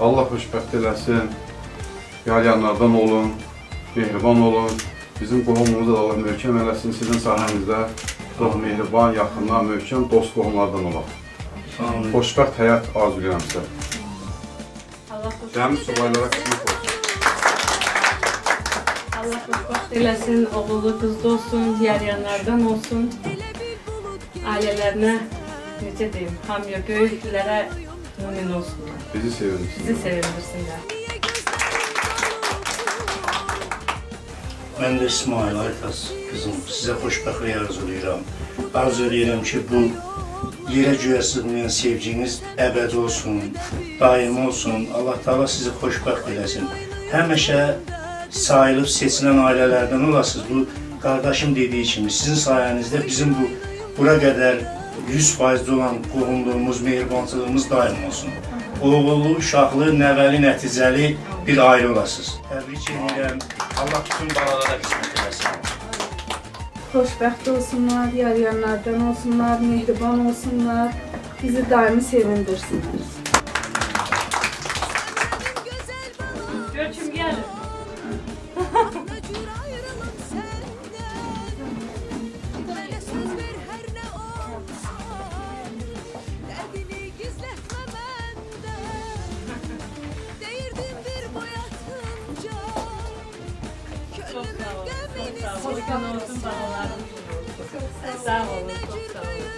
Allah xoşbəxt eləsin. Yarayanlardan olun, mehriban olun. Bizim qohumumuzu da Allah möhkəm eləsin. Sizin sahənizdə çox mehriban, yaxından, möhkəm dost qohumlardan olaq. Xoşbəxt həyat arzu edirəm sizə. Cəmi subaylara qismət olsun. Allah xoşbəxt eləsin, oğullu qızda olsun, yarayanlardan olsun. Ailələrinə, necə deyim, hamıya, böyüklərə mümin olsunlar. Bizi sevindirsinlər. Bizi sevindirsinlər. Mən də İsmail Aytaz qızım, sizə xoşbəxtlik arzulayıram. Arzulayıram ki, bu yerə göyə sığmayan sevginiz əbədi olsun, daim olsun. Allah Taala sizi xoşbəxt eləsin. Həmişə sayılıb seçilən ailələrdən olasınız. Bu qardaşım dediyi kimi, sizin sayənizdə bizim bura qədər 100% olan qohumluğumuz, mehribançılığımız daim olsun. Oğullu, uşaqlı, nəvəli, nəticəli bir ailə olasınız. Təbrik edirəm. Allah bütün balalara qismət eləsin. Xoşbəxt olsunlar, yarayanlardan olsunlar, mehriban olsunlar, bizi daimi sevindirsinlər. Göçüm gəlin. Hoşkan olsun babalarım. Sağ olun, çok sağ olun.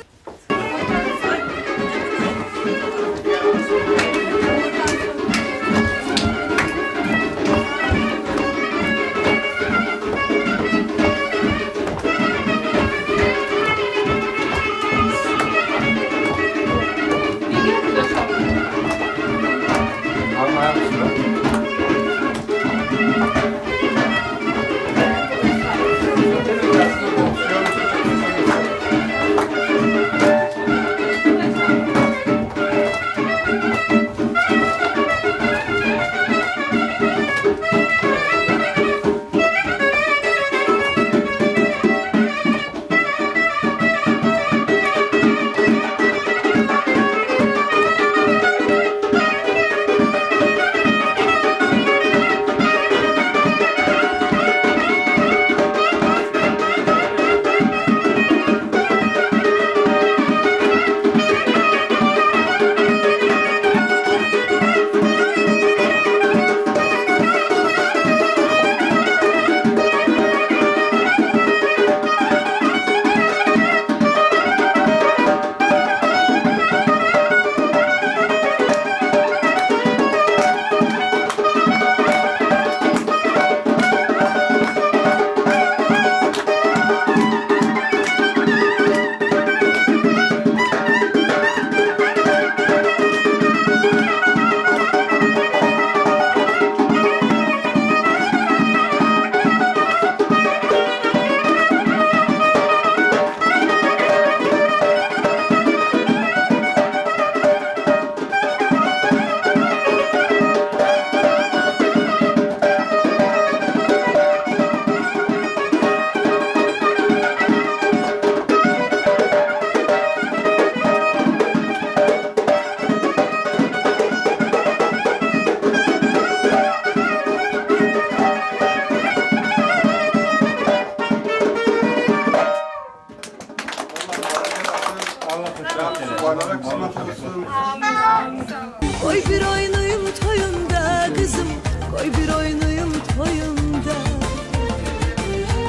Koy bir oynayım toyunda kızım, koy bir oynayım toyunda.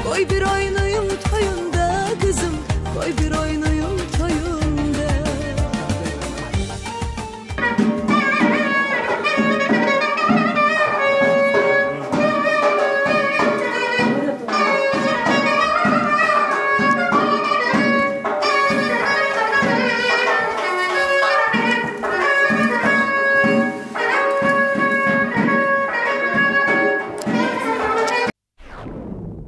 Koy bir oynayım toyunda kızım, koy bir oynayım toyunda.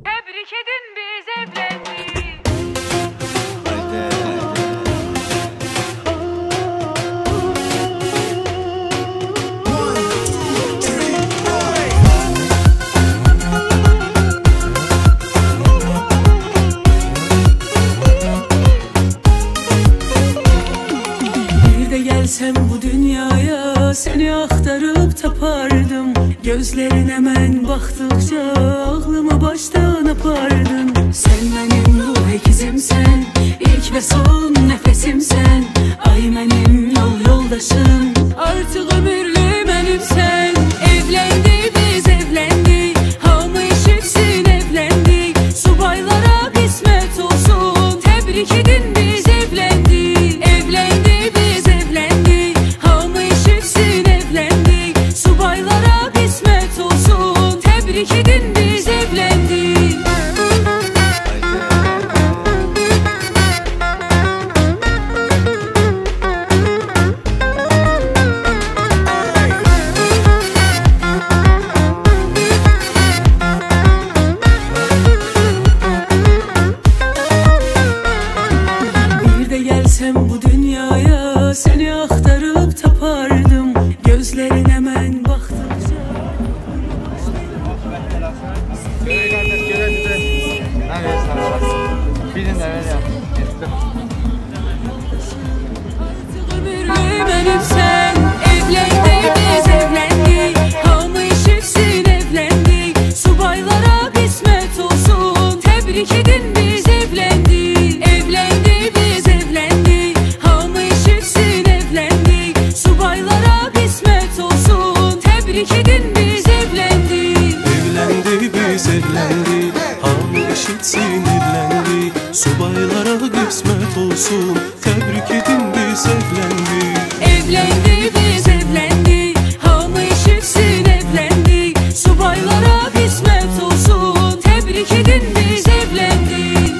Tebrik edin biz evlendik. gelsem bu dünyaya seni axtarıb tapardım. Gözlerine mən baxdıqca ağlımı başdan apardın. Sen mənim ruh ekizimsən, ilk ve son nefesimsən. Ay mənim yoldaşım, artıq ömürlü mənimsən. Evlendik biz evlendik, hamı eşitsin evlendik. Subaylara qismət olsun, təbrik edin biz evlendik. Evlendik biz evlendik, hamı eşitsin evlendik. Subaylara qismət olsun, təbrik edin biz evlendik. Bu dünyaya seni axtarıb tapardım. Gözlerine mən baxdıqca Göre kardeş göre bize. Ne verirsen orası. Bilin de ver ya. Geçtim. ömürlü mənimsən. Evlendik biz evlendik, hamı eşitsin evlendik. Subaylara qismət olsun, təbrik edin biz evlendik. Evlendik biz evlendik, hamı eşitsin evlendik. Subaylara qismət olsun, təbrik edin biz evlendik. Evlendik biz evlendik, hamı eşitsin evlendik. Subaylara qismət olsun, təbrik edin biz evlendik. Evlendik biz evlendik, hamı eşitsin evlendik. Subaylara qismət olsun, təbrik edin biz evlendik.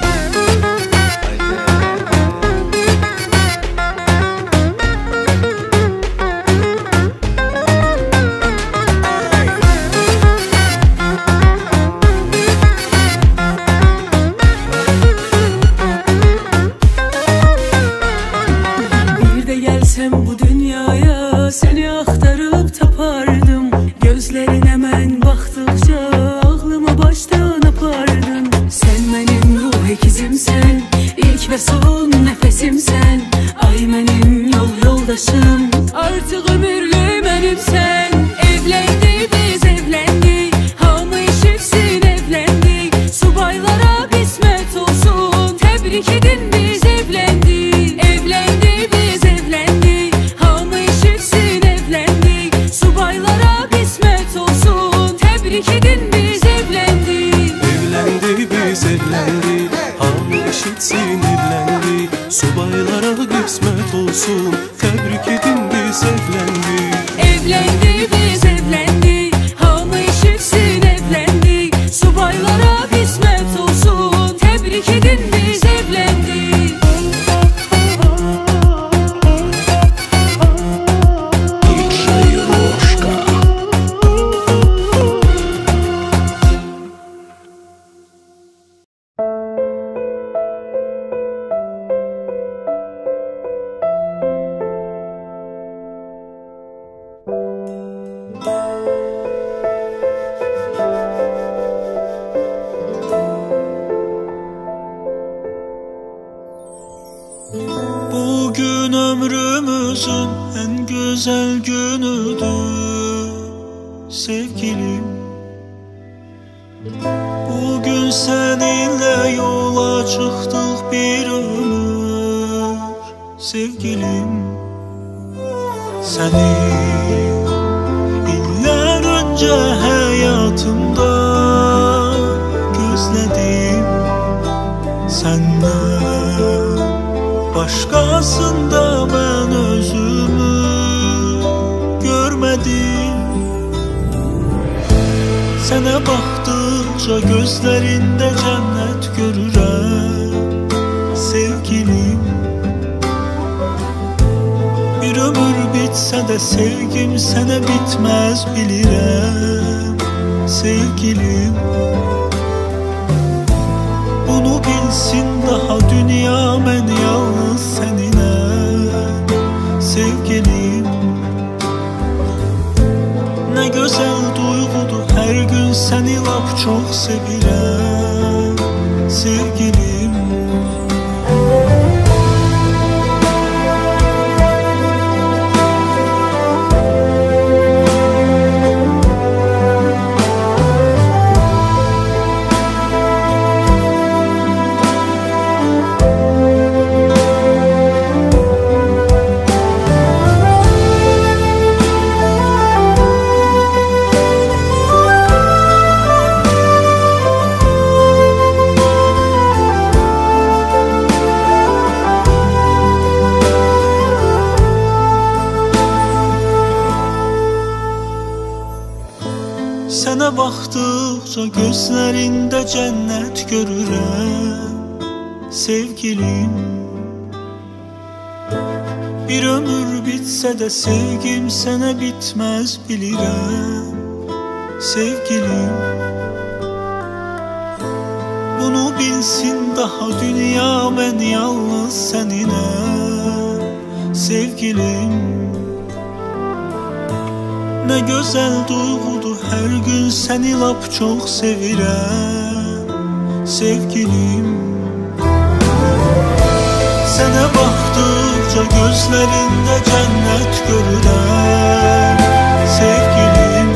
Bir de gelsem bu dünyaya seni axtarıb tapardım. Gözlerine mən baxdıqca ağlımı başdan apardın. Sen mənim ruh ekizimsən, ilk ve son nefesimsən. Ay mənim yoldaşım, artıq ömürlü mənimsən. Evlendik biz evlendik, hamı eşitsin evlendik. Subaylara qismət olsun, təbrik edin biz evlendik. Evlendik biz evlendik, hamı eşitsin evlendik. Subaylara qismət olsun, təbrik edin biz evlendik. Evlendik biz evlendik, hamı eşitsin evlendik. Subaylara qismət olsun, təbrik edin biz evlendik. Evlendik biz evlendik, hamı eşitsin evlendik. Subaylara qismət olsun, təbrik edin biz evlendik. Bugün ömrümüzün en güzel günüdür sevgilim. Bugün seninle yola çıktık bir ömür sevgilim. Seni iller önce hayatımda gözledim. Senden başkasında ben özümü görmedim. Sənə baxdıqca gözlərində cənnət görürəm sevgilim. Bir ömür bitsə də sevgim sənə bitməz bilirəm sevgilim. Bunu bilsin daha dünya, mən yalnız səninlə sevgilim. Nə gözəl duyğudur hər gün səni lap çox sevirəm sevgilim. baxdıqca gözlərində cənnət görürəm sevgilim. Bir ömür bitsə də sevgim sənə bitməz bilirəm sevgilim. Bunu bilsin daha dünya, mən yalnız səninəm sevgilim. Nə gözəl duyğudur, hər gün səni lap çox sevirəm sevgilim. Sənə baxdıqca gözlərində cənnət görürəm sevgilim.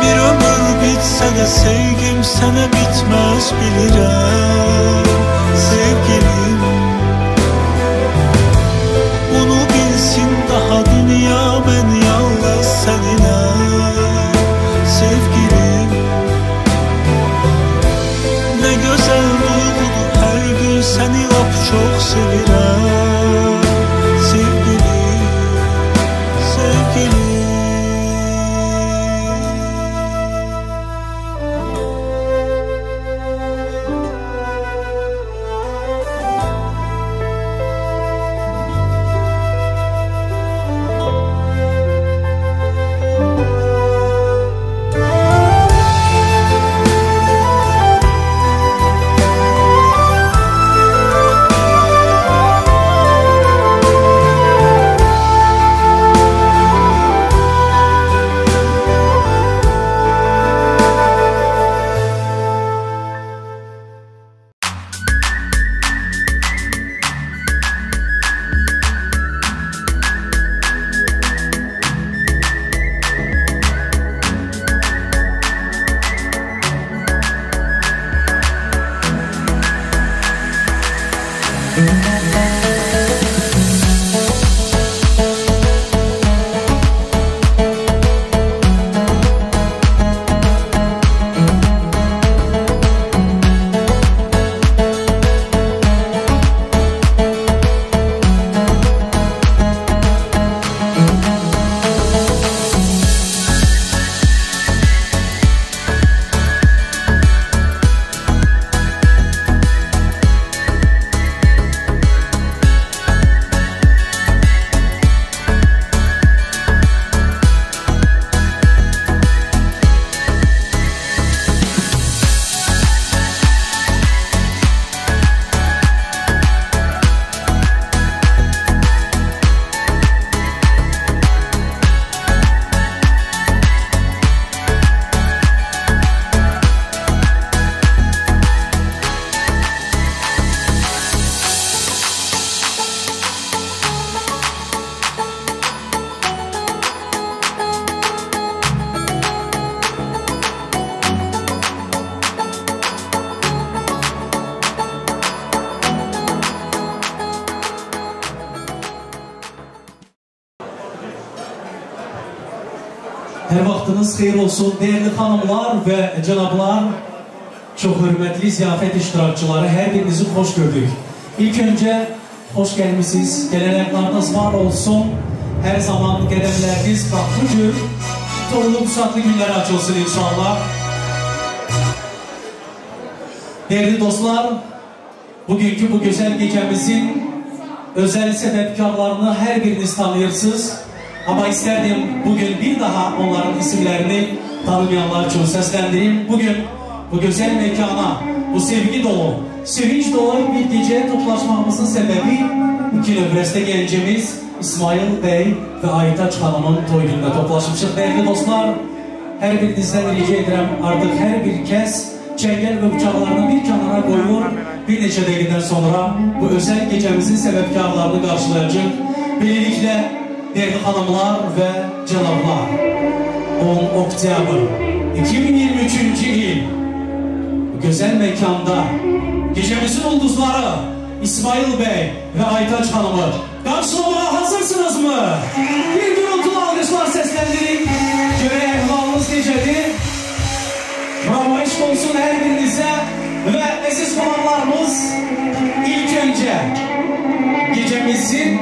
Bir ömür bitsə də sevgim sənə bitməz bilirəm sevgilim. Bunu bilsin daha dünya, mən yalnız səninəm sevgilim. Nə gözəl duyğudur, hər gün səni lap çox sevirəm sevgilim, sevgilim. Her vaxtınız xeyir olsun değerli hanımlar ve cənablar, çok hürmetli ziyafet iştirakçıları, her birinizi hoş gördük. İlk önce hoş gelmişsiniz, gelenekleriniz var olsun, her zaman qədəmləriniz baxıcı, torlu pusatlı günler açılsın inşallah. Değerli dostlar, bugünkü bu güzel gecemizin özel sebepkarlarını her biriniz tanıyırsınız. Ama isterdim bugün bir daha onların isimlerini tanımayanlar için seslendireyim. Bugün bu güzel mekana, bu sevgi dolu, sevinç dolu bir geceye toplaşmamızın sebebi iki nöbreste gencimiz İsmail Bey ve Aytaç Hanım'ın toy gününe toplaşmışız. Değerli dostlar, her birinizden rica ederim artık her bir kez çengel ve bıçaklarını bir kenara koyuyor. Bir neçə dəqiqədən sonra bu özel gecemizin sebepkarlarını karşılayacak. Böylelikle değerli hanımlar ve cənablar, 10 Oktyabr 2023 yıl güzel mekanda gecemizin ulduzları İsmail Bey ve Aytaç Hanım'ı karşılamaya hazırsınız mı? Bir gürültülü alkışlar seslendirin. Göre ehvalımız gecedir. Bravo, iş olsun her birinize ve siz konaklarımız ilk önce gecemizin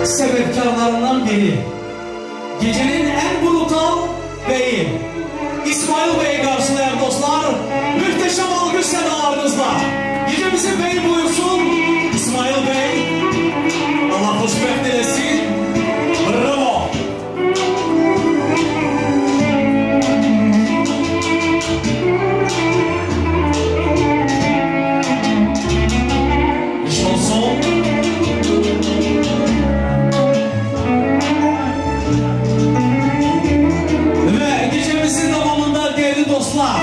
sebepkarlarından biri. Gecenin en bulutlu gecemizin beyi buyursun İsmail Bey. Allah hoşbəxt eləsin. Bravo. İş olsun. Ve gecemizin devamında değerli dostlar,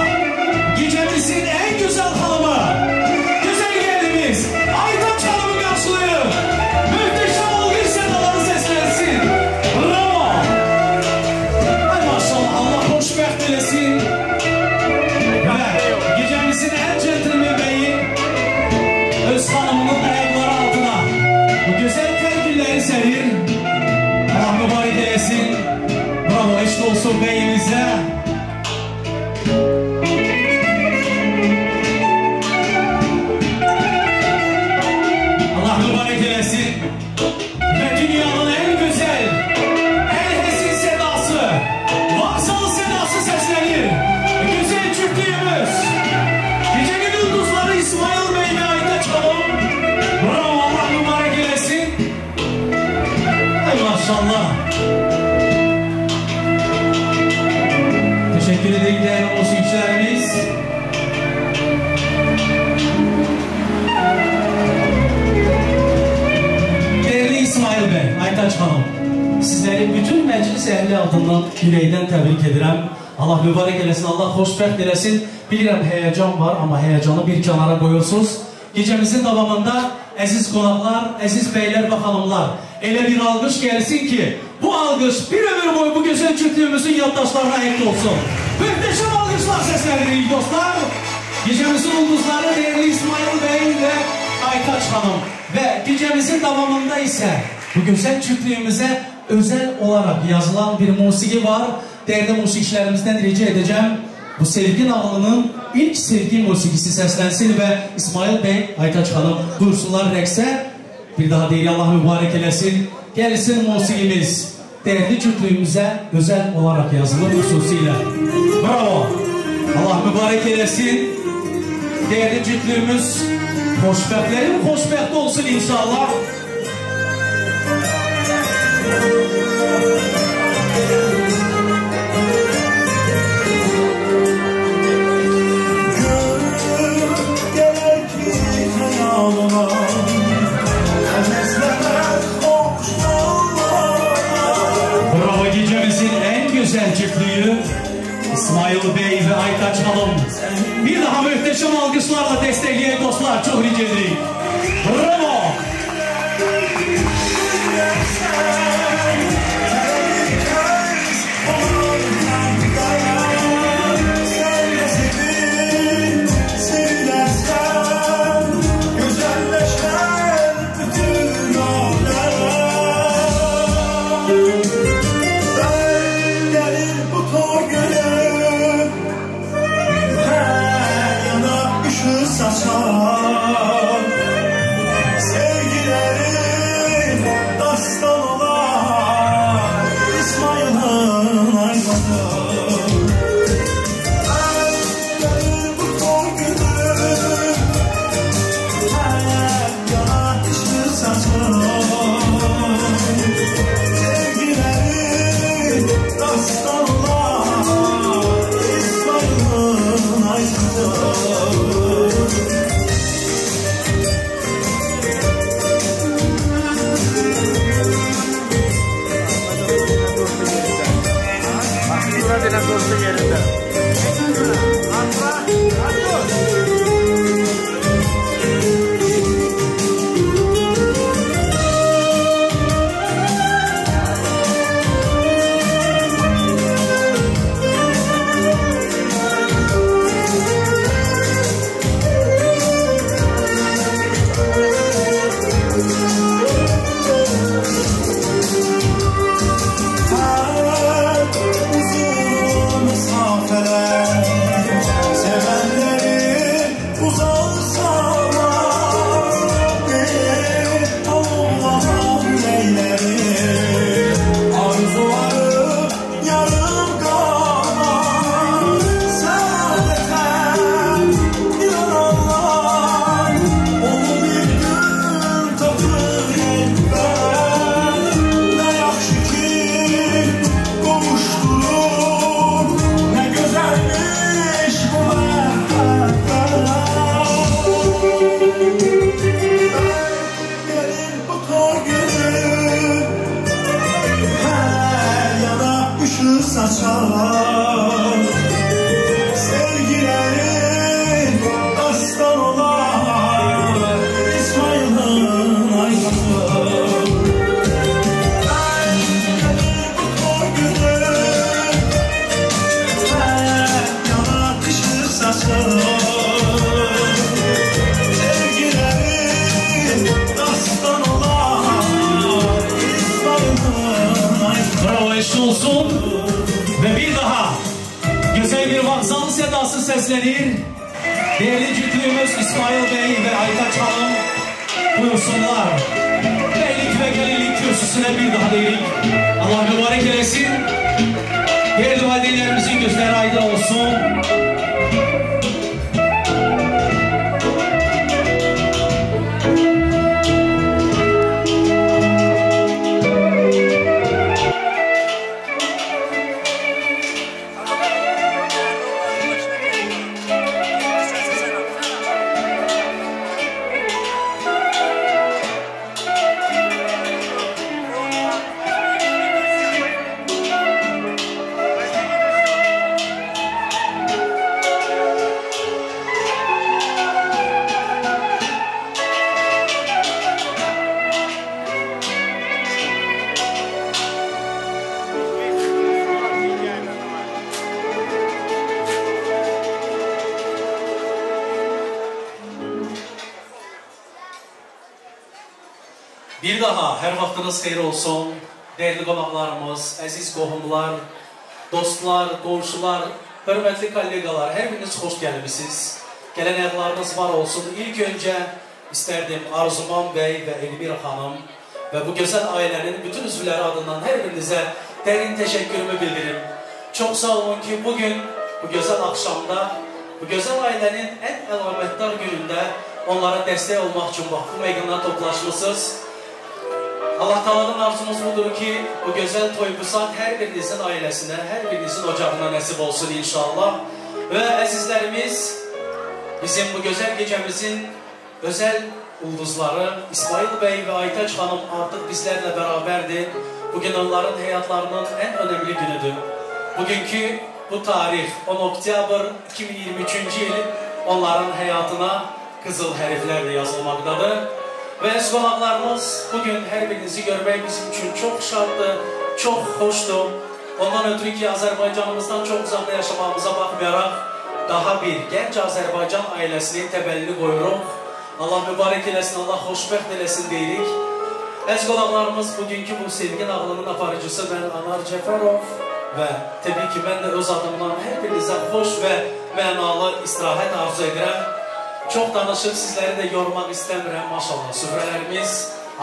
gecemizin en güzel hanımı, güzel geliniz Aytaç Hanım'ı karşılıyor. Muhteşem olgun sedaları seslensin. Bravo. Ay maşallah, Allah hoşbəxt eləsin. Ve gecemizin en centilmen beyi öz hanımının ayakları altına bu güzel tergilleri serir. Allah mübarek eylesin. Bravo, eşit olsun beyimize. Allah mübarek eylesin. Ve dünyanın en güzel, en hesin sedası, varsalı sedası seslenir. Güzel çiftliğimiz. Gecenin yıldızları İsmail Bey ve Aytaç Hanım. Bravo, Allah mübarek eylesin. Ay maşallah. Teşekkür ederim değerli musikçilerimiz. Değerli İsmail Bey, Aytaç Hanım, sizleri bütün meclis ehli adından yüreğden tebrik ederim. Allah mübarek eləsin, Allah xoşbəxt eləsin. Bilirəm heyecan var, ama heyecanı bir kenara koyursunuz. Gecemizin devamında əziz qonaqlar, əziz beyler ve hanımlar, elə bir alqış gelsin ki, bu alqış bir ömür boyu bu güzel çiftliğimizin yaddaşlarına ait olsun. Muhteşem alqışlar sesleridir dostlar. Gecemizin ulduzları değerli İsmail Bey ve Aytaç Hanım. Ve gecemizin devamında ise bu güzel çiftliğimize özel olarak yazılan bir musiki var. Değerli musikçilerimizden rica edeceğim, bu sevgi nağlının ilk sevgi musikisi seslensin ve İsmail Bey, Aytaç Hanım buyursunlar rəqsə. Bir daha değil, Allah mübarek eləsin. Gelsin musikimiz değerli çiftliğimize özel olarak yazılır hususiyle. Bravo. Allah mübarek eləsin. Değerli çiftliğimiz xoşbəxtlərin xoşbəxt olsun inşallah. Bravo, gecemizin en güzel çiftliği İsmail Bey ve Aytaç Hanım. Bir daha muhteşem alkışlarla destekleyen dostlar, çok rica ederim. Bravo. Saçar dostan olar Bravo, eşit olsun. Ve bir daha güzel bir vokzal sedası seslenir. Değerli cütlüğümüz İsmail Bey ve Aytaç Hanım buyursunlar. Beylik ve gelinlik kürsüsüne bir daha değilik. Allah mübarek eylesin. Değerli valideynlerimizin gözleri aydın olsun. Bir daha her vaxtınız xeyir olsun. Değerli qonaqlarımız, əziz qohumlar, dostlar, qonşular, hörmətli kollegalar, hər biriniz xoş gəlmişsiniz. Gələn ayaqlarınız var olsun. İlk öncə istərdim Arzuman Bey və Elmira xanım və bu gözəl ailənin bütün üzvləri adından hər birinizə dərin təşəkkürümü bildirim. Çox sağ olun ki, bugün bu gözəl axşamda, bu gözəl ailənin ən əlamətdar günündə onlara dəstək olmaq üçün bax, bu meydana toplaşmışsınız. Allah Taala'dan arzumuz budur ki, bu gözəl toy-busat hər birinizin ailəsinə, hər birinizin ocağına nəsib olsun inşallah. Və əzizlərimiz, bizim bu gözəl gecəmizin özəl ulduzları İsmail Bey və Aytaç xanım artıq bizlərlə bərabərdir. Bugün onların həyatlarının ən önəmli günüdür. Bugünkü bu tarix 10 oktyabr 2023-cü il onların həyatına qızıl hərflərlə yazılmaqdadır. Və əziz qonaqlarımız, bugün hər birinizi görmək bizim üçün çox şaddır, çox xoşdur. Ondan ötürü ki, Azərbaycanımızdan çox uzaqda yaşamağımıza baxmayaraq, daha bir gənc Azərbaycan ailəsinin təbəllini qoyuruq. Allah mübarək eləsin, Allah xoşbəxt eləsin deyirik. Əziz qonaqlarımız, bugünkü bu sevgi nağlının aparıcısı mən Anar Cəfərov və təbii ki, mən də öz adımdan hər birinizə xoş və mənalı istirahət arzu edirəm. Çox danışıb sizləri də yormaq istəmirəm, maşallah. Süfrələrimiz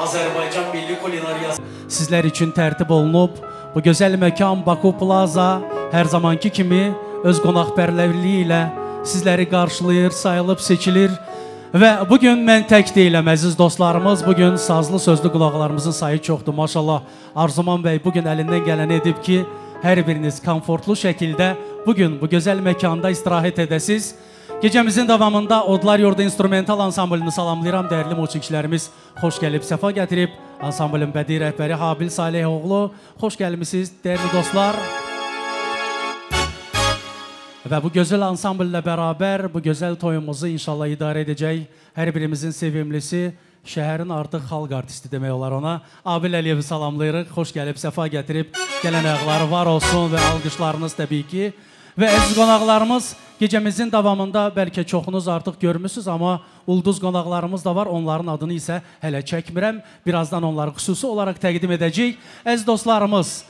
Azərbaycan Milli Kulinariyası sizlər üçün tərtib olunub. Bu gözəl məkan Baku Plaza hər zamanki kimi öz qonaqpərvərliyi ilə sizləri qarşılayır, sayılıb seçilir. Və bugün mən tək deyiləm, əziz dostlarımız. Bugün sazlı sözlü qulaqlarımızın sayı çoxdur, maşallah. Arzuman bəy bugün əlindən gələni edib ki, hər biriniz komfortlu şəkildə bugün bu gözəl məkanda istirahət edəsiniz. Gecəmizin davamında Odlar Yurdu instrumental ansamblını salamlayıram. Dəyərli musiqiçilərimiz xoş gəlib, səfa gətirib. Ansamblın bədii rəhbəri Habil Salihoğlu, xoş gəlmişsiniz, dəyərli dostlar. Və bu gözəl ansambl ilə bərabər bu gözəl toyumuzu inşallah idarə edəcək hər birimizin sevimlisi, şəhərin artıq xalq artisti demək olar ona. Abil Əliyevi salamlayırıq, xoş gəlib, səfa gətirib. Gələn ayaqları var olsun və alqışlarınız təbii ki. Və əziz qonaqlarımız, gecəmizin davamında bəlkə çoxunuz artıq görmüşsünüz, amma ulduz qonaqlarımız da var. Onların adını isə hələ çəkmirəm. Birazdan onları xüsusi olaraq təqdim edəcəyik. Əziz dostlarımız,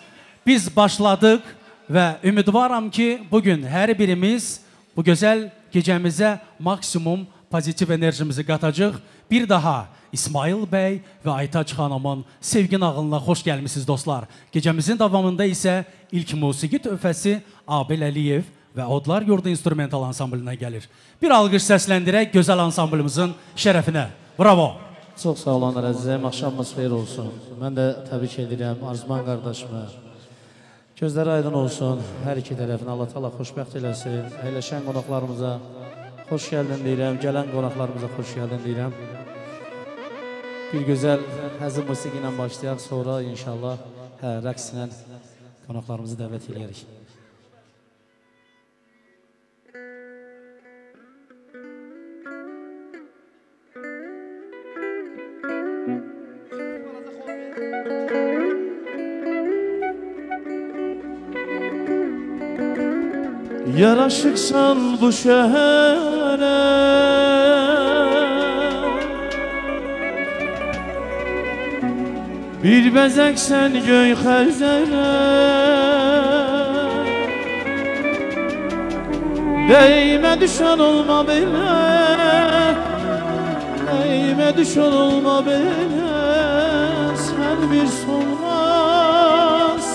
biz başladıq və ümidvaram ki, bugün hər birimiz bu gözəl gecəmizə maksimum pozitiv enerjimizi qatacaq. Bir daha İsmail bəy və Aytaç xanımın sevgi nağılına xoş gəlmişsiniz dostlar. Gecəmizin davamında isə ilk musiqi töhfəsi Abil Əliyev və Odlar Yurdu instrumental ansamblına gəlir. Bir alqış səsləndirək gözəl ansamblımızın şərəfinə. Bravo! Çox sağ olanlar əzizəm, axşamımız xeyir olsun. Mən də təbrik edirəm Arzuman qardaşıma. Gözləri aydın olsun, hər iki tərəfini Allah Taala xoşbəxt eləsin. Əyləşən qonaqlarımıza xoş gəldin deyirəm, gələn qonaqlarımıza xoş gəldin deyirəm. Bir gözəl həzin musiqi ilə başlayaq, sonra inşallah rəqs ilə qonaqlarımızı dəvət edərik. Yaraşıqsan bu şəhərə, Bir bezeksen göy xəzərə Değme düşen olma belə Değme düşen olma belə Sen bir solmaz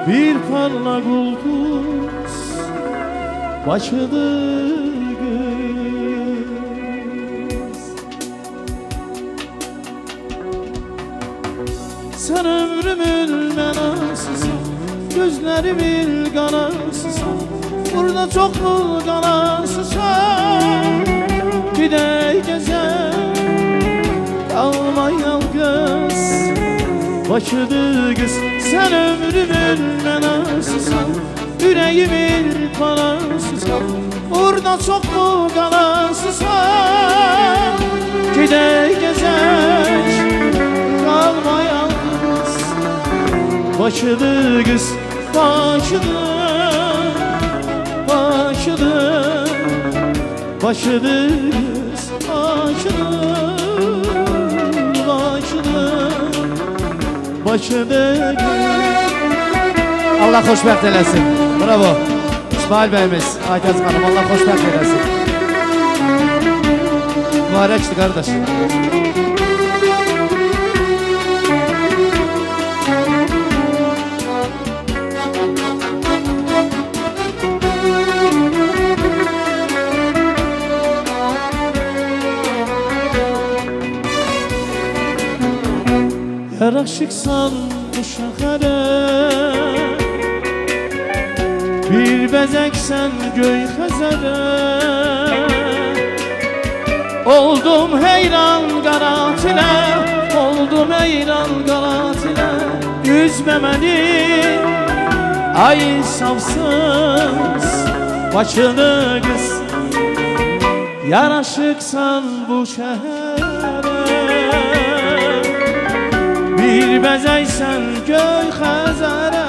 Bir parlak ulduz Başıdır Sen ömrümün mənasısan Gözlərimin qanasısan Burada çox mu qanasısan Gidək gəzək Qalma yalqız Başıdır qız Sen ömrümün mənasısan Ürəyimin panasısan Burada çox mu qanasısan Gidək gəzək Qalma yalqız Başıdır qız, başıdır, başıdır, başıdır qız, başıdır, başıdır, başıdır qız. Allah xoşbəxt eləsin. Bravo. İsmail bəyimiz, Aytəz xanım, Allah xoşbəxt eləsin. Mübarəkdir qardaş. Yaraşıqsan bu şəhərə Bir bəzəksən göy xəzərə Oldum heyran qarat ilə Oldum heyran qarat ilə Üzmə məni Ay insafsız Başını qız Yaraşıqsan bu şəhərə Bir bəzəksən göy xəzərə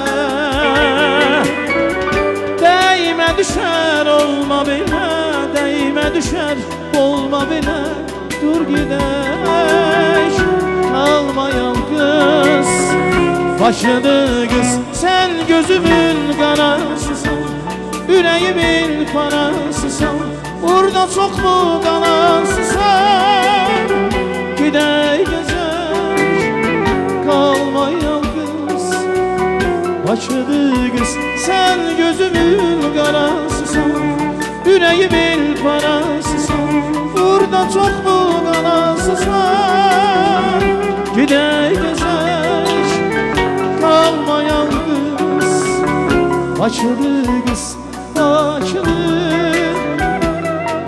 Dəymə düşər olma belə Dəymə düşər olma belə Dur gedək Qalma yalqız Başıdır qız Sən gözümün qanasısan Ürəyimin panasısan Burada çox mu qanasısan Gedək gəzək Qalma yalqız Başıdır qız Sen gözümün qarasısan Ürəyimin parasısan Burada çox mu qalasısan Gedək gəzək Qalma yalqız Başıdır qız Başıdır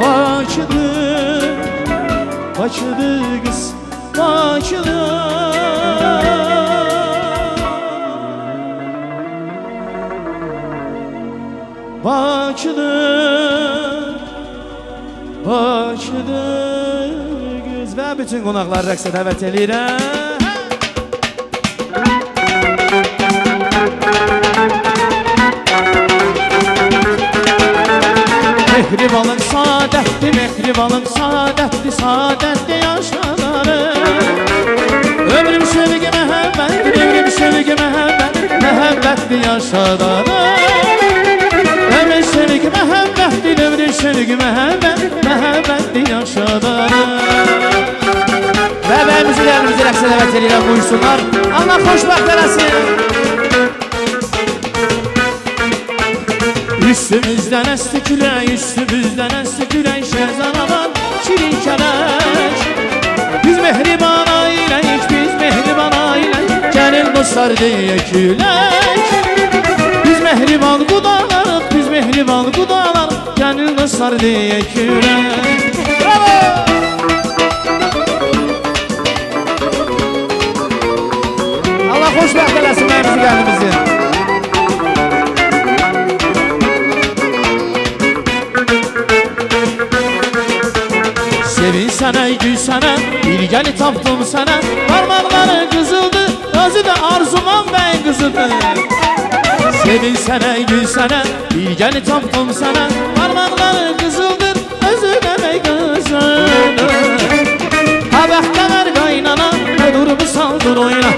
Başıdır Başıdır qız Başıdır Bakıdır, Bakıdır qız və bütün qonaqlar rəqsə dəvət eləyirəm. Mehribanın saadətdir, mehribanın saadətdir, saadətdir yaşanarım. Ömrüm sevgi məhəbbətdir, ömrüm sevgi məhəbbətdir yaşanarım. Ömrüm sevgi məhəbbətdir, ömrüm sevgi məhəbbətdir yaşadarım. Və bəyimizi dəyərimizi rəqsə dəvət edirəm, buyursunlar. Allah xoşbəxt eləsin. Üstümüzdən əsti külək, üstümüzdən əsti külək, şəhzanavan şirin kələk. Biz mehriban ailəyik, biz mehriban ailəyik, gəlin dostlar deyək külək. Biz mehriban qudalarıq, biz mehriban qudalarıq, gəlin dostlar deyək külək. Bravo! Allah xoşbəxt eləsin bəyimizi gəlimizi. Sevin sənə, gül sənə, bir gəli tapdım sənə. Parmaqları qızıldı, özü də Arzuman bəy qızıdır. Sevin sənə, gül sənə, bir gəli tapdım sənə. Parmaqları qızıldır, özü də bəy qızıdır. Ha bəxtə ver qaynana, ne durumu saldır oyna.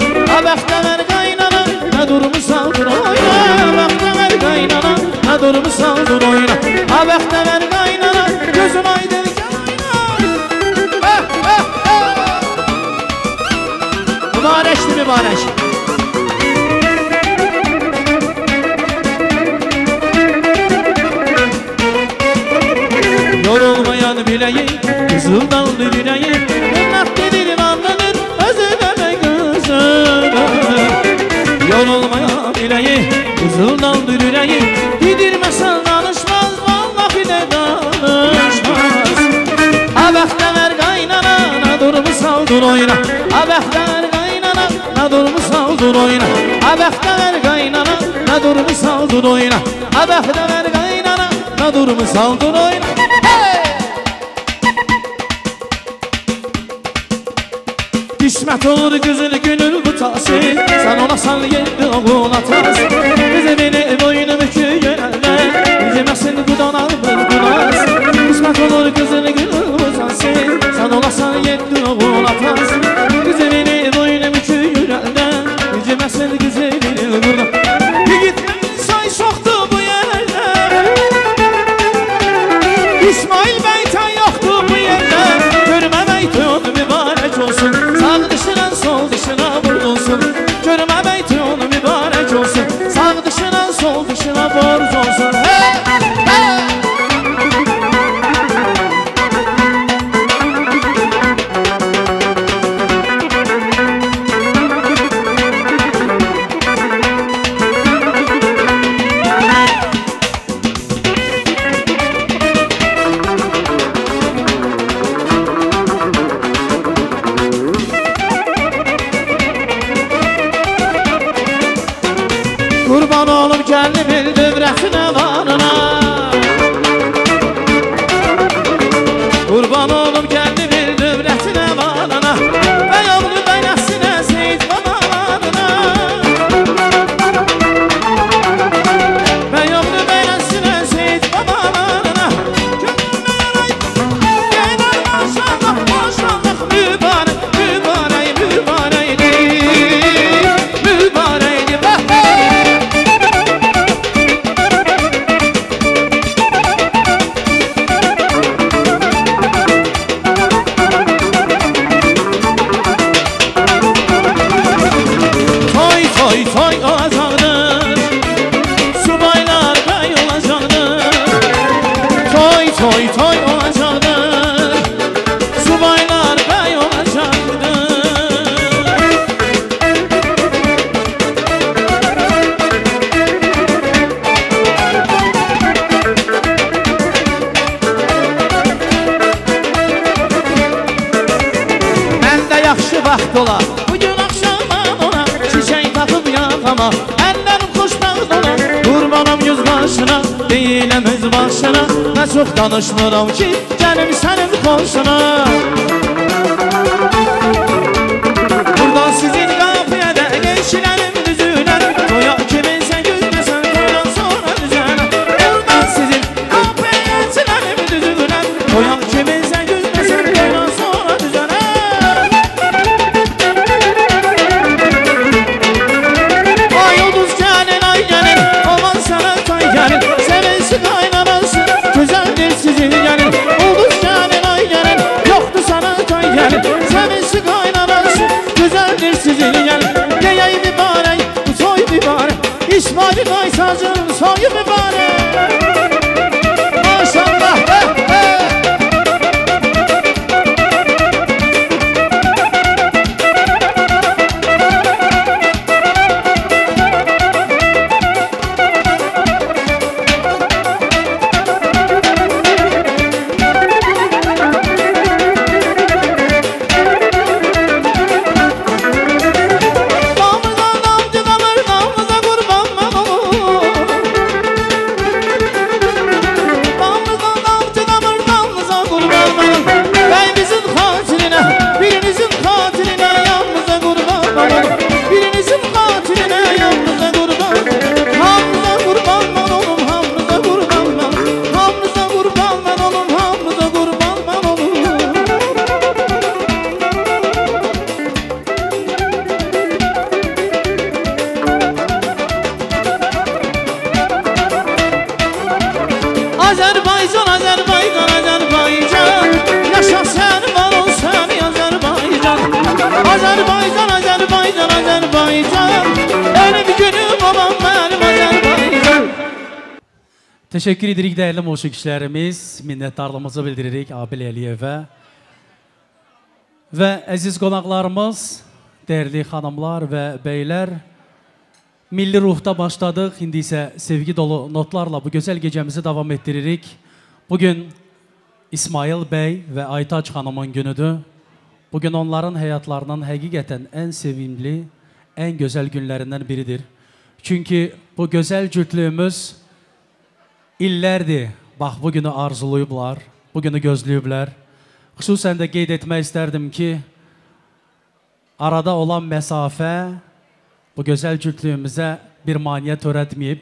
saldır oyna. Abəxtə ver qaynana, gözün aydın gel oyna. Mübarəkdir, mübarək. Yorulmayan bileği, kızıl dallı yüreği, hürmet dediğin anlanır, özü demek kızım. Yorulmayan bileği, kızıl dallı yüreği, gidirmesen danışmaz, vallahi de danışmaz. Abəxtə ver qaynana, na durumu saldır oyna. Abəxtə ver qaynana, na durumu saldır oyna. Abəxtə ver qaynana, na durumu saldır oyna. Abəxtə ver qaynana, na durumu saldır oyna. Qismət olur güzül günül bu tası, sən ona sal yedi oğul atası. Bizi beni boynu bükü yönəllər, bilməsin qudanarmız qunas. Qismət olur güzül günül bu tası, sən ona sal yedi oğul atası. Bizi beni boynu bükü yönəllər, bilməsin güzelini qudan. Yiğitlərin say soxdu bu yerlər, İsmail bəytən yoxdu bu yerlər. Görmə bəytən mübarək olsun, sağ dışına sol dışına vurulsun. Görmə bəytən mübarək olsun, sağ dışına sol dışına vurulsun. Kurban olum kendimin dövrəsinə varına. Kurban olum kendimin dövrəsinə varına. Və yavru bəyləsinə Seyid babalarına. Və yavru bəyləsinə Seyid babalarına. Gönlümə yaray, geylər maşallah, maşallah. Mübarək, mübarək, mübarəkdir, mübarəkdir. Toy toy olacaqdır, subaylar bəy olacaqdır. Toy toy toy olacaqdır, subaylar bəy olacaqdır. Məndə yaxşı vaxt ola, bugün axşamdan ona çiçək taxıb yaxama. Əllərim xoşbəxt ola, qurbanam yüz başına, deyiləm öz başına. Nə çox danışmıram ki, gəlim sənin xoşuna. Buradan sizin qafiyədə geçilərim düzülər, toya kiminsə gülməsən toydan sonra düzələr. Buradan sizin qafiyədə geçilərim düzülər, toya kiminsə gülməsən toydan sonra düzələr. Ay oduz gəlin, ay gəlin, aman sana tay gəlin. Sevinsi qaynanası, güzeldir sizin gəlin. Oduz gəlin, ay gəlin, yoxdur sana tay gəlin. Sevinsi qaynanası, güzeldir sizin gəlin. Deyək mübarək, bu soy mübarək, İsmail Qaysacın soyu mübarək. Maşallah, Azərbaycan. Benim günüm olan benim Azərbaycan. Teşekkür edirik değerli musiqiçilərimiz. Minnətdarlığımızı bildiririk Abil Əliyevə. Və əziz qonaqlarımız, değerli xanımlar və beylər, milli ruhda başladıq. İndi isə sevgi dolu notlarla bu gözəl gecəmizi davam etdiririk. Bugün İsmail bəy və Aytaç xanımın günüdür. Bugün onların həyatlarının həqiqətən ən sevimli, ən gözəl günlərindən biridir. Çünki bu gözəl cütlüyümüz illərdir, bax bu günü arzulayıblar, bu günü gözləyiblər. Xüsusən də qeyd etmək istərdim ki, arada olan məsafə bu gözəl cütlüyümüzə bir maneə törətməyib.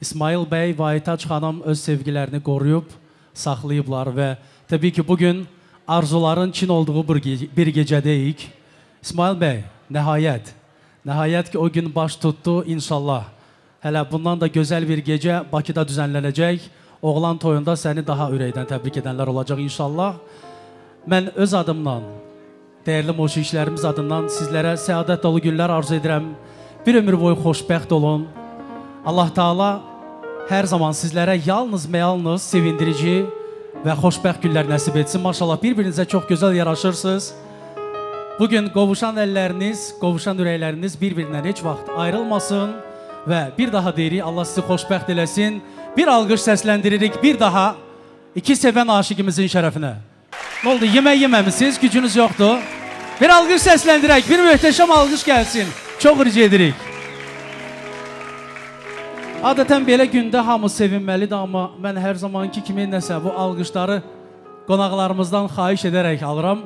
İsmail bəy və Aytaç xanım öz sevgilərini qoruyub, saxlayıblar və təbii ki, bugün arzuların Çin olduğu bir gecədəyik. İsmail bəy, nəhayət ki, o gün baş tutdu, inşallah. Hələ bundan da gözəl bir gecə Bakıda düzənlənəcək. Oğlan toyunda səni daha ürəkdən təbrik edənlər olacaq inşallah. Mən öz adımdan, değerli musiqiçilərimiz adından sizlərə səadət dolu günlər arzu edirəm. Bir ömür boyu xoşbəxt olun. Allah Taala hər zaman sizlərə yalnız sevindirici və xoşbəxt günlər nəsib etsin. Maşallah bir-birinizə çox gözəl yaraşırsınız. Bugün qovuşan əlləriniz, qovuşan ürəkləriniz bir-birindən heç vaxt ayrılmasın. Və bir daha deyirik, Allah sizi xoşbəxt eləsin. Bir alqış səsləndiririk, bir daha iki sevən aşıqimizin şərəfinə. Ne oldu, yemək yeməmisiniz, gücünüz yoxdur. Bir alqış səsləndirək, bir möhtəşəm alqış gəlsin. Çox rica edirik. Adətən belə gündə hamı sevinməlidir, amma mən hər zamanki kimi nəsə bu alqışları qonaqlarımızdan xahiş edərək alıram.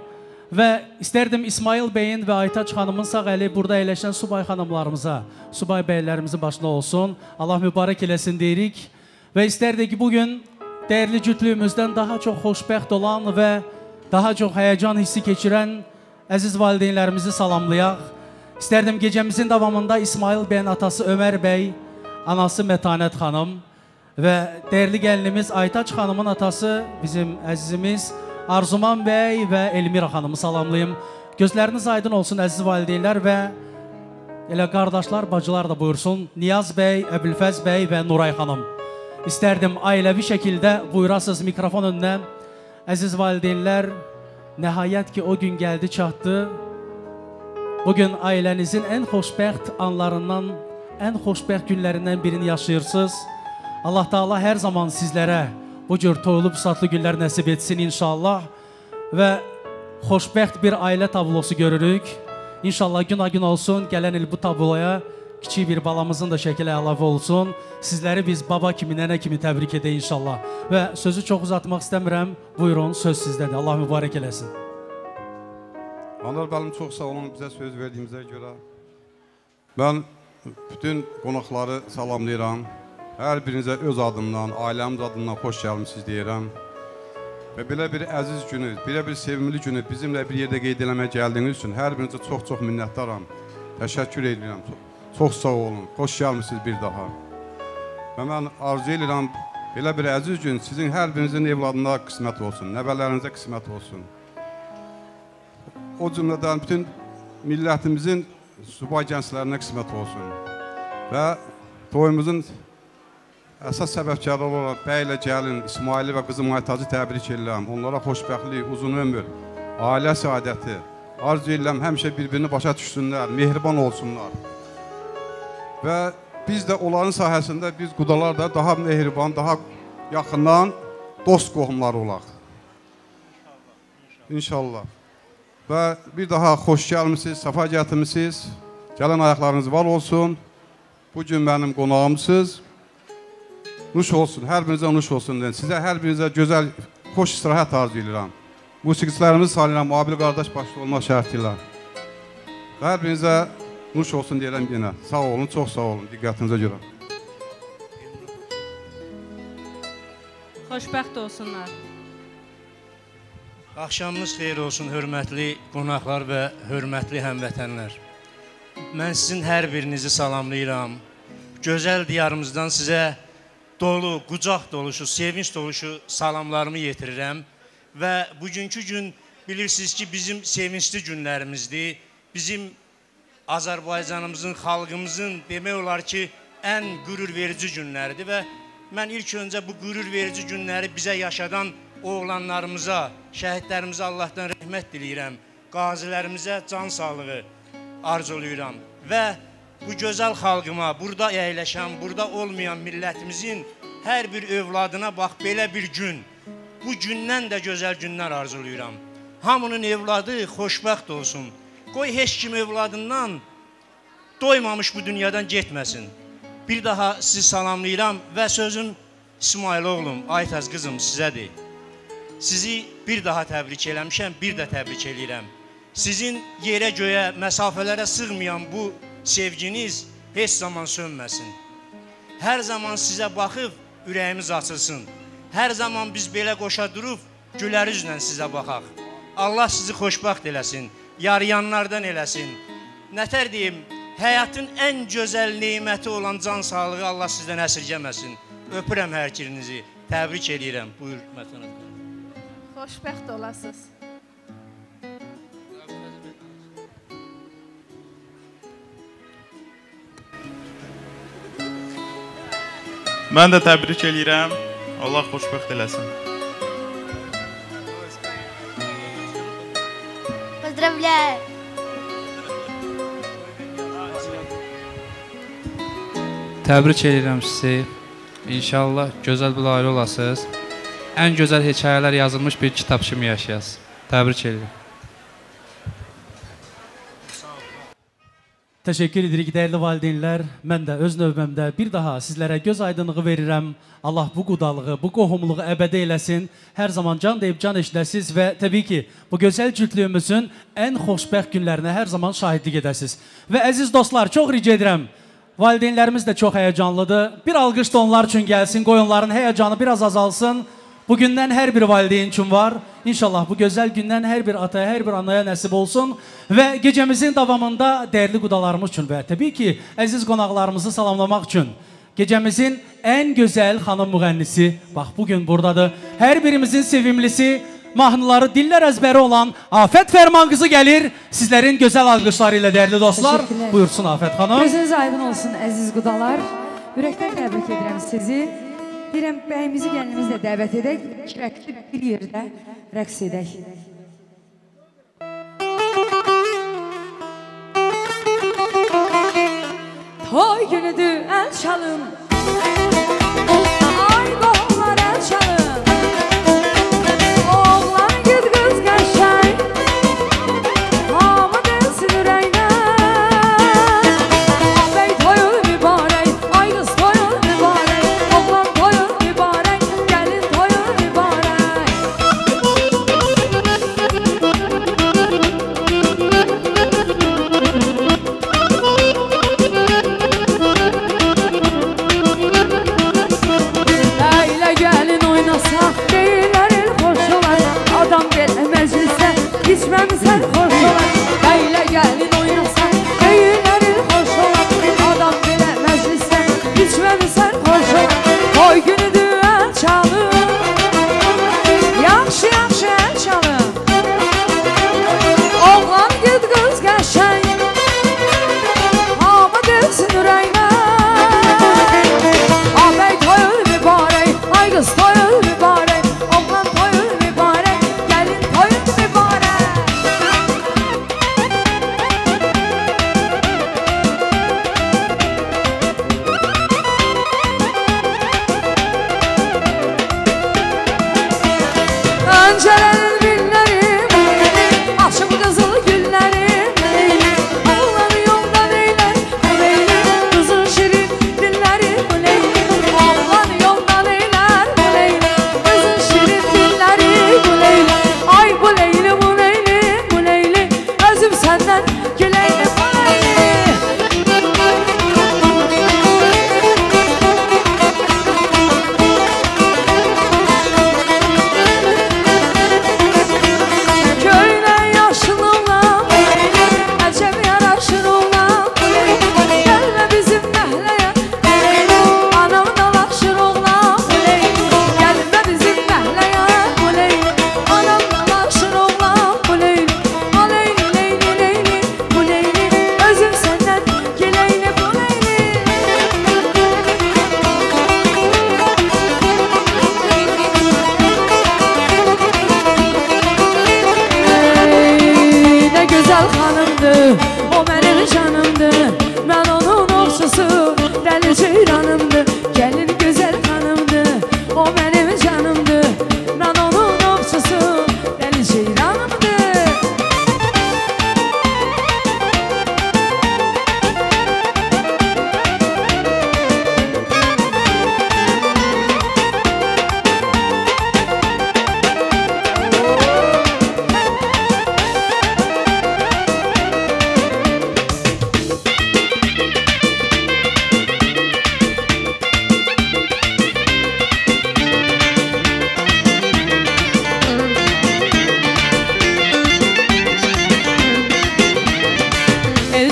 Və istərdim İsmail bəyin və Aytaç xanımın sağ əli burada əyləşən subay xanımlarımıza, subay bəylərimizin başına olsun. Allah mübarək eləsin deyirik. Və istərdik ki, bugün dəyərli cütlüyümüzdən daha çox xoşbəxt olan və daha çox həyəcan hissi keçirən əziz valideynlərimizi salamlayaq. İstərdim gecəmizin davamında İsmail bəyin atası Ömər bəy, anası Mətanət xanım və dəyərli gəlinimiz Aytaç xanımın atası bizim əzizimiz Arzuman bəy və Elmira xanımı salamlayım. Gözləriniz aydın olsun əziz valideynlər və elə qardaşlar, bacılar da buyursun. Niyaz bəy, Əbülfəz bəy və Nuray xanım. İstərdim ailəvi şəkildə buyurasınız mikrofon önünə. Əziz valideynlər, nəhayət ki, o gün gəldi, çatdı. Bugün ailənizin ən xoşbəxt anlarından, ən xoşbəxt günlərindən birini yaşayırsınız. Allah Taala hər zaman sizlərə bu cür toyulub satlı günlər nəsib etsin inşallah. Və xoşbəxt bir ailə tablosu görürük. İnşallah gün olsun, gələn il bu tabloya kiçik bir balamızın da şəkili əlavə olsun. Sizləri biz baba kimi, nənə kimi təbrik edək inşallah. Və sözü çox uzatmaq istəmirəm. Buyurun, söz sizdədir. Allah mübarək eləsin. Anar bəlim, çox sağ olun bizə söz verdiyimizə görə. Mən bütün qonaqları salamlayıram. Hər birinizə öz adımdan, ailəmiz adından xoş gəlmişsiniz deyirəm. Və belə bir əziz günü, belə bir sevimli günü bizimlə bir yerdə qeyd eləməyə gəldiyiniz üçün hər birinizə çox minnətdaram. Təşəkkür edirəm. Çox sağ olun, xoş gəlmişsiniz bir daha. Və mən arzu edirəm, belə bir əziz gün sizin hər birinizin evladına qismət olsun, nəvələrinizə qismət olsun. O cümlədən bütün millətimizin subay gənclərinə qismət olsun. Və toyumuzun əsas səbəbkarı olaraq bəylə gəlin, İsmaili və qızım Aytacı təbrik edirəm. Onlara xoşbəxtlik, uzun ömür, ailə səadəti. Arzu edirəm, həmişə bir-birini başa düşsünlər, mehriban olsunlar. Və biz də onların sahəsində biz qudalar da daha mehriban, daha yaxından dost qohumlar olaq. İnşallah. Və bir daha xoş gəlmişsiniz, səfa gətirmişsiniz. Gələn ayaqlarınız var olsun. Bugün mənim qonağımsınız. Nuş olsun, hər birinizə nuş olsun. Sizə hər birinizə gözəl, xoş istirahət arzu edirəm. Musiqiçilərimizi salayıram, Abil qardaş başda olmaq şərti ilə. Hər birinizə nuş olsun deyirəm yenə. Sağ olun, çox sağ olun, diqqətinizə görə. Xoşbəxt olsunlar. Axşamınız xeyir olsun, hörmətli qonaqlar və hörmətli həmvətənlər. Mən sizin hər birinizi salamlayıram. Gözəl diyarımızdan sizə dolu, qucaq doluşu, sevinç doluşu salamlarımı yetirirəm. Və bugünkü gün bilirsiniz ki, bizim sevinçli günlərimizdir. Bizim Azərbaycanımızın, xalqımızın demək olar ki, ən qürur verici günləridir və mən ilk öncə bu qürur verici günləri bizə yaşadan oğlanlarımıza, şəhidlərimizə Allahdan rəhmət diləyirəm, qazilərimizə can sağlığı arzulayıram və bu gözəl xalqıma, burada əyləşən, burada olmayan millətimizin hər bir övladına bax belə bir gün, bu gündən də gözəl günlər arzulayıram. Hamının evladı xoşbəxt olsun. Qoy heç kim evladından doymamış bu dünyadan getməsin. Bir daha sizi salamlayıram və sözüm İsmail oğlum, Aytaz qızım sizədir. Sizi bir daha təbrik eləmişəm, bir də təbrik eləyirəm. Sizin yerə göyə, məsafələrə sığmayan bu sevginiz heç zaman sönməsin. Hər zaman sizə baxıb ürəyimiz açılsın. Hər zaman biz belə qoşa durub gülər üzlə sizə baxaq. Allah sizi xoşbəxt eləsin, yarayanlardan eləsin. Nətər deyim, həyatın ən gözəl neyməti olan can sağlığı Allah sizdən əsirgəməsin. Öpürəm hər kirinizi, təbrik edirəm. Buyur, Mətən. Xoşbəxt olasınız. Mən də təbrik edirəm. Allah xoşbəxt eləsin. Поздравляю! Təbrik edirəm sizi. İnşallah gözəl bir ailə olasınız. Ən gözəl hekayələr yazılmış bir kitab kimi yaşayasınız. Təbrik edirəm. Təşəkkür edirik dəyərli valideynlər. Mən də öz növbəmdə bir daha sizlərə göz aydınlığı verirəm. Allah bu qudalığı, bu qohumluğu əbədi eləsin. Hər zaman can deyib can eşidəsiniz və təbii ki, bu gözəl cütlüyümüzün ən xoşbəxt günlərinə hər zaman şahidlik edəsiniz. Və əziz dostlar, çox rica edirəm. Valideynlərimiz də çox həyəcanlıdır. Bir alqış da onlar üçün gəlsin, qoy onların həyəcanı biraz azalsın. Bugündən hər bir valideyn üçün var. İnşallah bu gözəl gündən hər bir ataya, hər bir anaya nəsib olsun. Və gecəmizin davamında dəyərli qudalarımız üçün və təbii ki, əziz qonaqlarımızı salamlamaq üçün gecəmizin ən gözəl xanım müğənnisi, bax bugün buradadır. Hər birimizin sevimlisi, mahnıları dillər əzbəri olan Afət Fərman qızı gəlir. Sizlərin gözəl alqışları ilə dəyərli dostlar. Buyursun Afət xanım. Gözünüz aydın olsun əziz qudalar. Ürəkdən təbrik edirəm sizi. Deyirəm, bəyimizi, gəlinimizi də dəvət edək, şirəkli bir yerdə rəqs edək. Toy günüdür, əl çalın. Ay qohumlar, əl çalın. Oğlan gül qız qəşəng, hamı dənsin ürəklə. Bəy toyun mübarək, ay qız toyun mübarək. Oğlan toyun mübarək, gəlin toyun mübarək.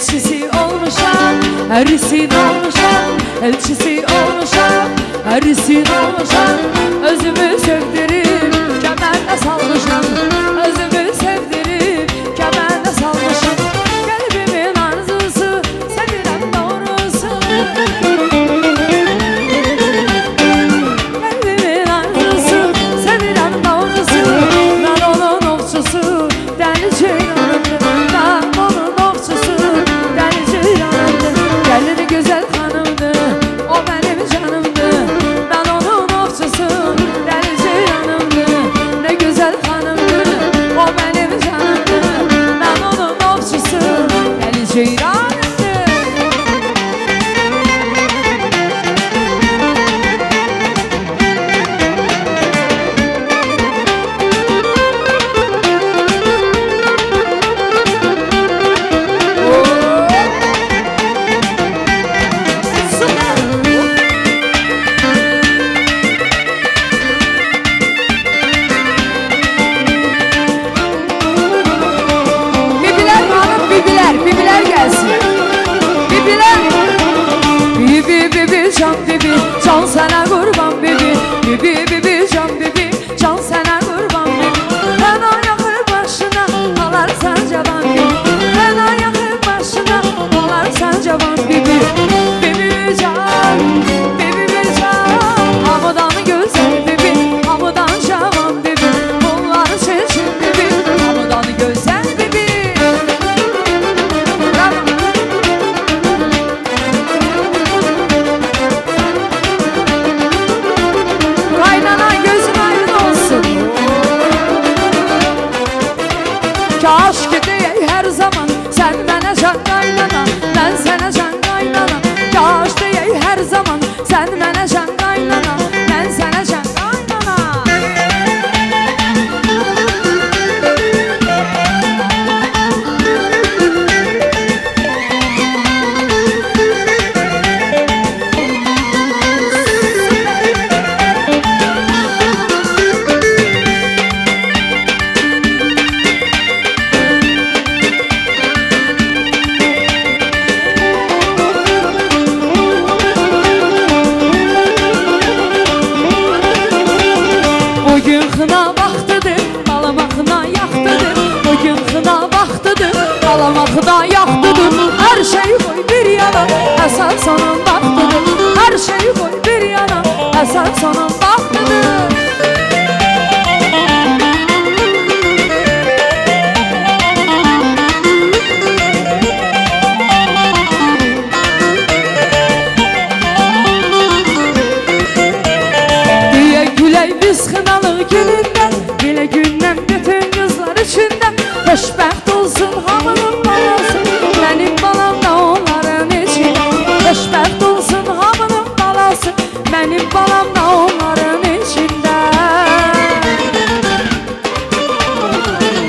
elçisi olmuşam, erisin olmuşam, elçisi olmuşam, erisin olmuşam. Özümü sevdirip kəmərdə salmışam, özümü sevdirip kəmərdə salmışam. Qəlbimin arzusu, sevirəm doğrusu. Qəlbimin arzusu, sevirəm doğrusu. Mən onun ovçusu, dəli ceylanımdır. Mən onun ovçusu, dəli ceylanımdır. Gəlini gözəl xanımdır, o mənim canımdır. Mən onun ovçusu, dəli ceylanımdır. Nə gözəl xanımdır, o mənim canımdır. Mən onun ovçusu, dəli ceylanımdır. Bibiler hanım, bibiler gelsin. Bibiler. Bibi, can bibi, can sana kurban bibi. Bibi, can bibi, can sana kurban bibi. Ben o yakır başına, alarsan cavan bibi. Ben o yakır başına, alarsan cavan bibi. Bibi can, bibi can. Hamıdan güzel bibi, hamıdan cavan bibi. Bunlar seçin bibi, hamıdan güzel bibi. Kaynana gözün aydın olsun. Kaş ki deyək hər zaman sən mənə can qaynana, mən sənə can qaynana. Kaş deyək hər zaman sən mənə can qaynana, mən sənə can qaynana. Bugün xına vaxtıdır, balamakına yaxtıdır. Bugün xına vaxtıdır, balamakına yaxtıdır. Hər şey qoy bir yana, əsas onun vaxtıdır. Hər şey qoy bir yana, əsas onun vaxtıdır. Diye güley biz xınalıq günündən, belə gündən bütün qızlar içindən. Xoşbəxt olsun hamının balası, mənim balam da onların içində. Xoşbəxt olsun hamının balası, mənim balam da onların içində.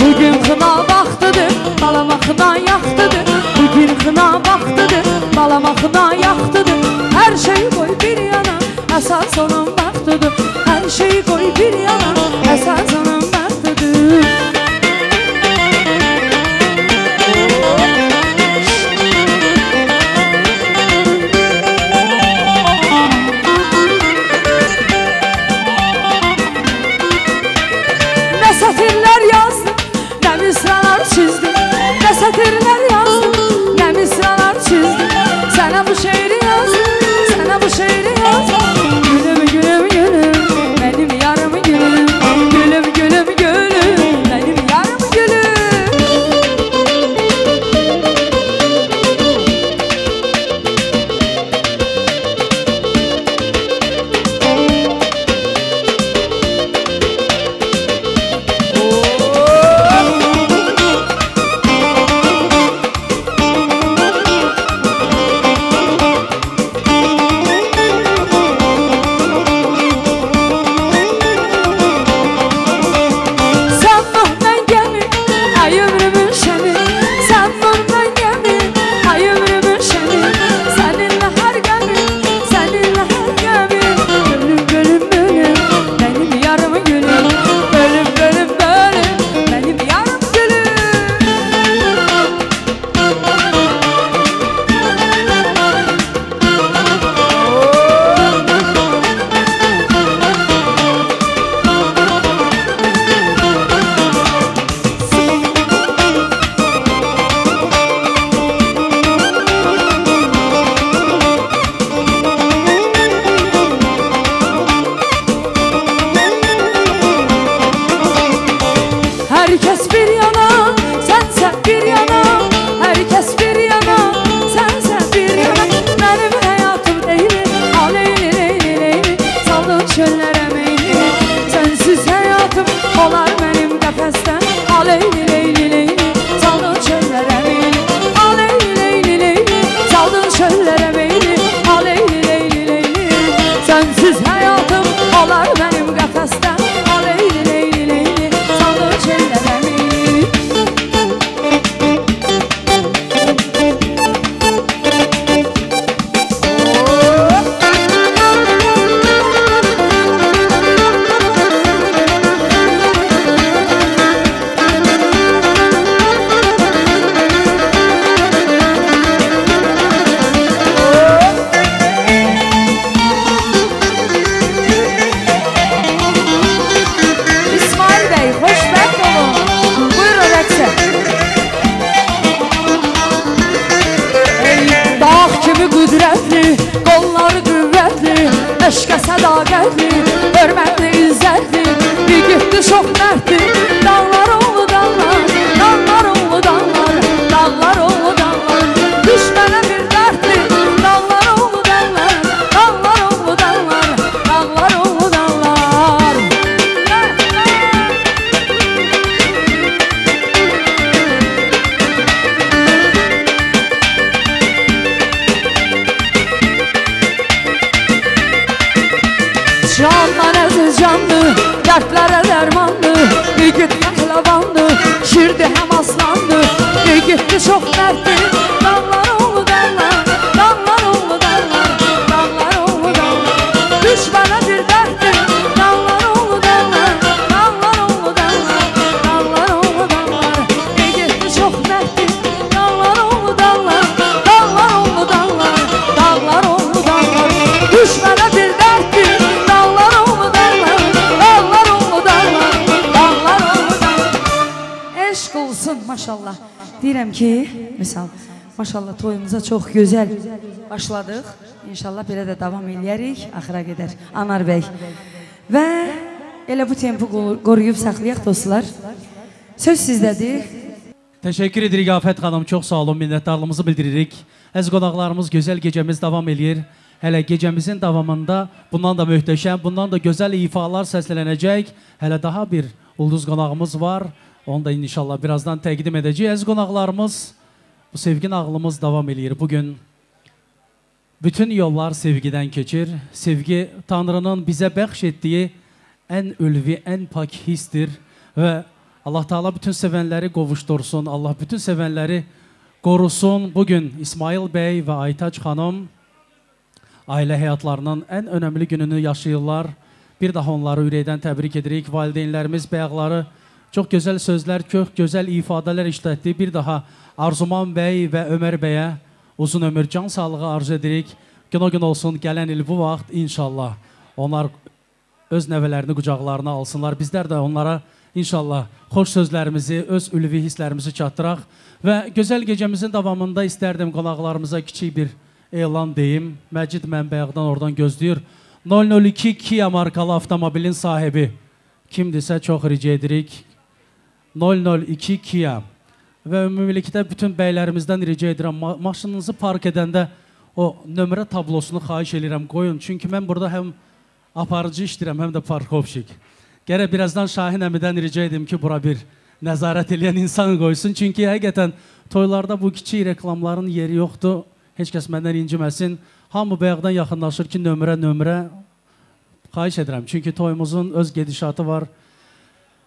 Bugün xına vaxtıdır, balamakına yaxtıdır. Bugün xına vaxtıdır, balamakına yaxtıdır. Hər şey qoy bir yana, əsas onun vaxtıdır. Hər şey qoy bir yana, əsas onun vaxtıdır. Nə sətirlər yazdım, nə misralar çizdim. Nə sətirlər yazdım, nə misralar çizdim. Sənə bu şeiri yazdım, sənə bu şeiri yazdım. Gülüm, gülüm, gülüm, benim yarım gülüm. eşqə sədaqətli, hörmətli, izzətli, yigitli, çox mərdli. Dağlar oğlu dağlar, dağlar oğlu dağlar, dağlar oğlu dağlar, düşmənə bir dərdli. Dağlar oğlu dağlar, dağlar oğlu dağlar, dağlar oğlu dağlar. Candan əziz canlı, dərdlərə dərmanlı, yigit pəhləvanlı, şirdi həm aslanlı, yigitli, çox mərdli. Dağlar oğlu dağlar, dağlar oğlu dağlar, dağlar oğlu dağlar, düşmənə bir dərdli. Dağlar oğlu dağlar, dağlar oğlu dağlar, dağlar oğlu dağlar, yigitli, çox mərdli. Dağlar oğlu dağlar, dağlar oğlu dağlar, dağlar oğlu dağlar, düşmənə bir dərdli. Eşq olsun maşallah. Deyirəm ki, misal, maşallah toyumuza çox gözəl başladıq. İnşallah belə də davam eləyərik, axıra qədər. Anar bəy. Və elə bu tempi qoruyub saxlayaq dostlar. Söz sizdədir. Təşəkkür edirik Afət xanım, çox sağ olun, minnətdarlığımızı bildiririk. Əziz qonaqlarımız, gözəl gecəmiz davam eləyir. Hələ gecəmizin davamında bundan da möhtəşəm, bundan da gözəl ifalar səslənəcək. Hələ daha bir ulduz qonağımız var. Onu da inşallah birazdan təqdim edəcək. Əziz qonaqlarımız, bu sevgi nağlımız davam eləyir. Bugün bütün yollar sevgidən keçir. Sevgi Tanrının bizə bəxş etdiyi ən ülvi, ən pak histir. Və Allah Teala bütün sevənləri qovuştursun. Allah bütün sevənləri qorusun. Bugün İsmail bəy və Aytac xanım ailə həyatlarının ən önəmli gününü yaşayırlar. Bir daha onları ürəkdən təbrik edirik. Valideynlərimiz, bəyaqları çox gözəl sözlər, çox gözəl ifadələr işlətdi. Bir daha Arzuman bəy və Ömər bəyə uzun ömür, can sağlığı arzu edirik. Gün o gün olsun, gələn il bu vaxt inşallah onlar öz nəvələrini qucaqlarına alsınlar. Bizlər də onlara inşallah xoş sözlərimizi, öz ülvi hisslərimizi çatdıraq. Və gözəl gecəmizin davamında istərdim qonaqlarımıza kiçik bir elan deyim. Məcid mən bayaqdan oradan gözləyir. 002 Kia markalı avtomobilin sahibi kimdirsə çox rica edirik. 002 Kia. Və ümumilikdə bütün bəylərimizdən rica edirəm, maşınınızı park edəndə o nömrə tablosunu xahiş edirəm qoyun. Çünki mən burada həm aparıcı işləyirəm, həm də parkovşik. Gərək birazdan Şahin əmidən rica edim ki, bura bir nəzarət edən insan qoysun. Çünki həqiqətən toylarda bu kiçik reklamların yeri yoxdur. Heç kəs məndən inciməsin. Hamı bayaqdan yaxınlaşır ki, nömrə. Xahiş edirəm. Çünki toyumuzun öz gedişatı var.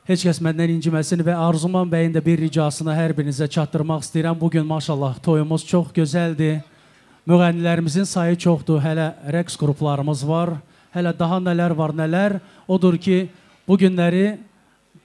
Heç kəs məndən inciməsin və Arzuman bəyin də bir ricasını hər birinizə çatdırmaq istəyirəm. Bugün maşallah toyumuz çox gözəldir. Müğənnilərimizin sayı çoxdur. Hələ rəqs qruplarımız var. Hələ daha nələr var, nələr. Odur ki, bu günləri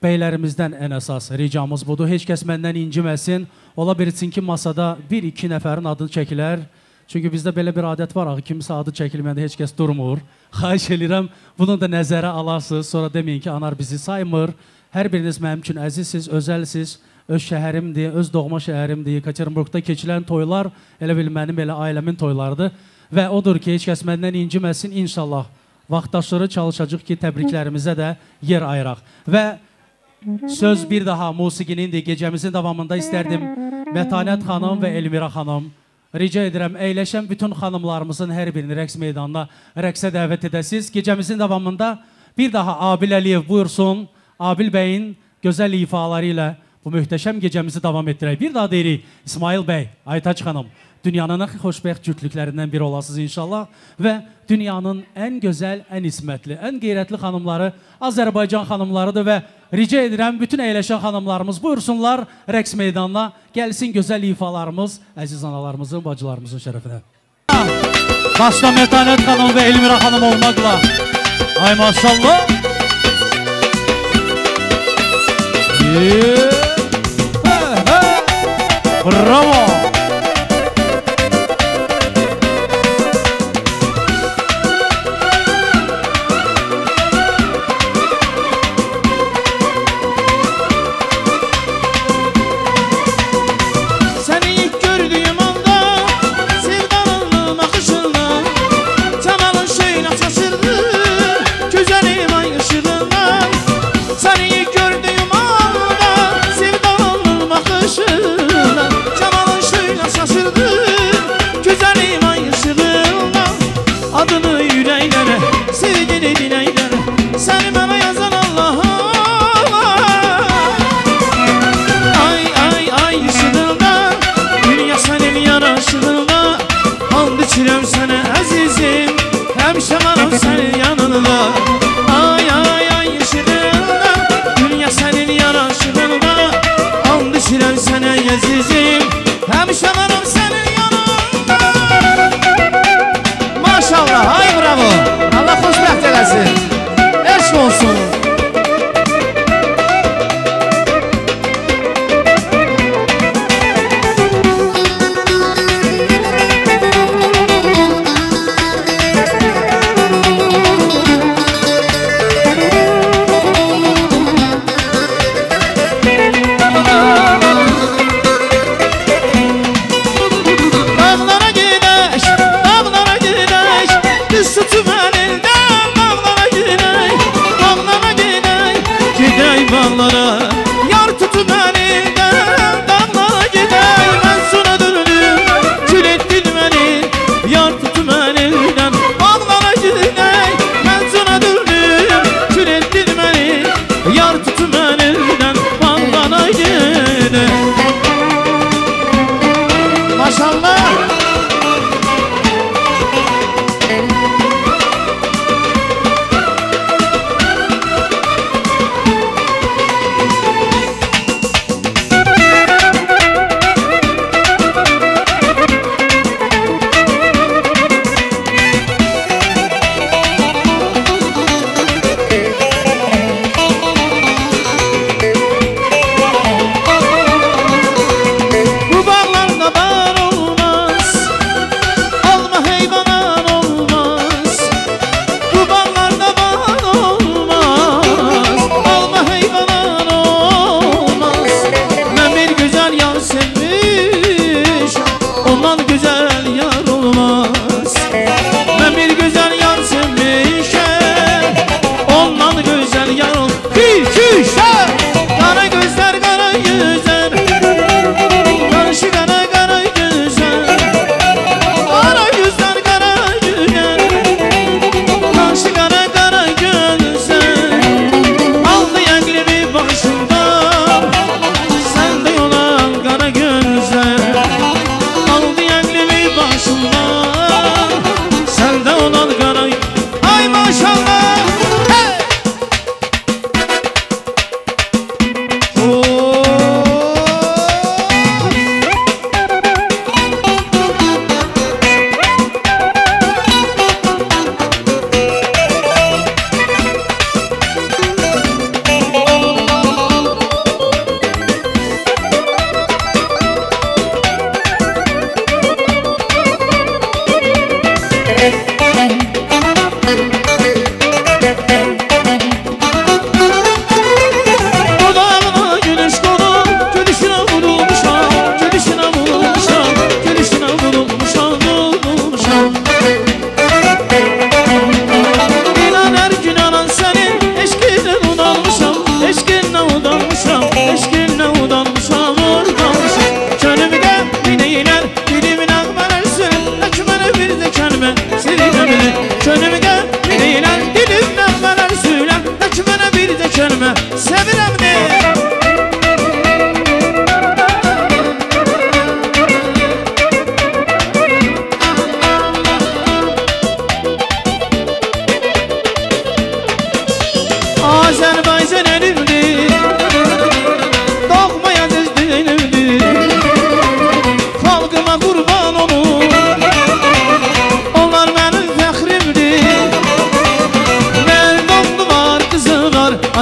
bəylərimizdən ən əsas ricamız budur. Heç kəs məndən inciməsin. Ola bilsin ki, masada 1-2 nəfərin adını çəkilər. Çünki bizdə belə bir adət var, kimsə adı çəkilməndə heç kəs durmur. Xahiş edirəm, bunu da nəzərə alarsınız. Sonra deməyin ki, anar bizi saymır. Hər biriniz mənim üçün əzizsiz, özəlsiz. Öz şəhərimdir, öz doğma şəhərimdir. Yekaterinburqda keçilən toylar elə bil mənim, elə ailəmin toylarıdır. Və odur ki, heç kəs məndən inciməsin. İnşallah vaxtaşırı çalışacaq ki, təbriklərimizə də yer ayıraq. Və söz bir daha musiqinindir. Gecəmizin davamında istərdim Mətanət xanım və Elmira xanım. Rica edirəm, əyləşən bütün xanımlarımızın hər birini rəqs meydanına rəqsə dəvət edəsiniz. Gecəmizin davamında bir daha Abil Əliyev buyursun. Abil bəyin gözəl ifaları ilə bu möhtəşəm gecəmizi davam etdirək. Bir daha deyirik, İsmail bəy, Aytac xanım, dünyanın ən xoşbəxt cütlüklərindən biri olasınız inşallah və dünyanın ən gözəl, ən ismətli, ən qeyrətli xanımları Azərbaycan xanımlarıdır və rica edirəm, bütün əyləşən xanımlarımız buyursunlar rəqs meydanına, gəlsin gözəl ifalarımız, əziz analarımızın, bacılarımızın şərəfinə. Başda Mətanət xanım və Elmira xanım olmaqla, ay maşallah. Bravo! Sevdanın akışından, canalın şeyine şaşırdı. yaraşığına and içirəm sənə əzizim Həmişə mənəm sənin yanında Ay ay ay işığında Dünya sənin yaraşığında And içirəm sənə əzizim Həmişə mənəm sənin yanında Maşallah, ay bravo Allah xoşbəxt eləsin Eşq olsun Yar tutup elinden dağlara gider Ben sana döndüm kül ettin beni Yar tutup elinden dağlara gider Ben sana döndüm kül ettin beni Yar tutup elinden dağlara gider Maşallah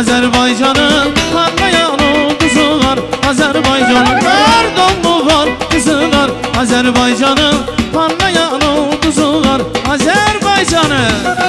Azerbaycan'ın parlayan ulduzu var Azerbaycan'ın pardonlu var kızı var Azerbaycan'ın parlayan ulduzu var Azerbaycan'ın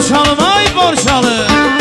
borçalım, ay borçalım.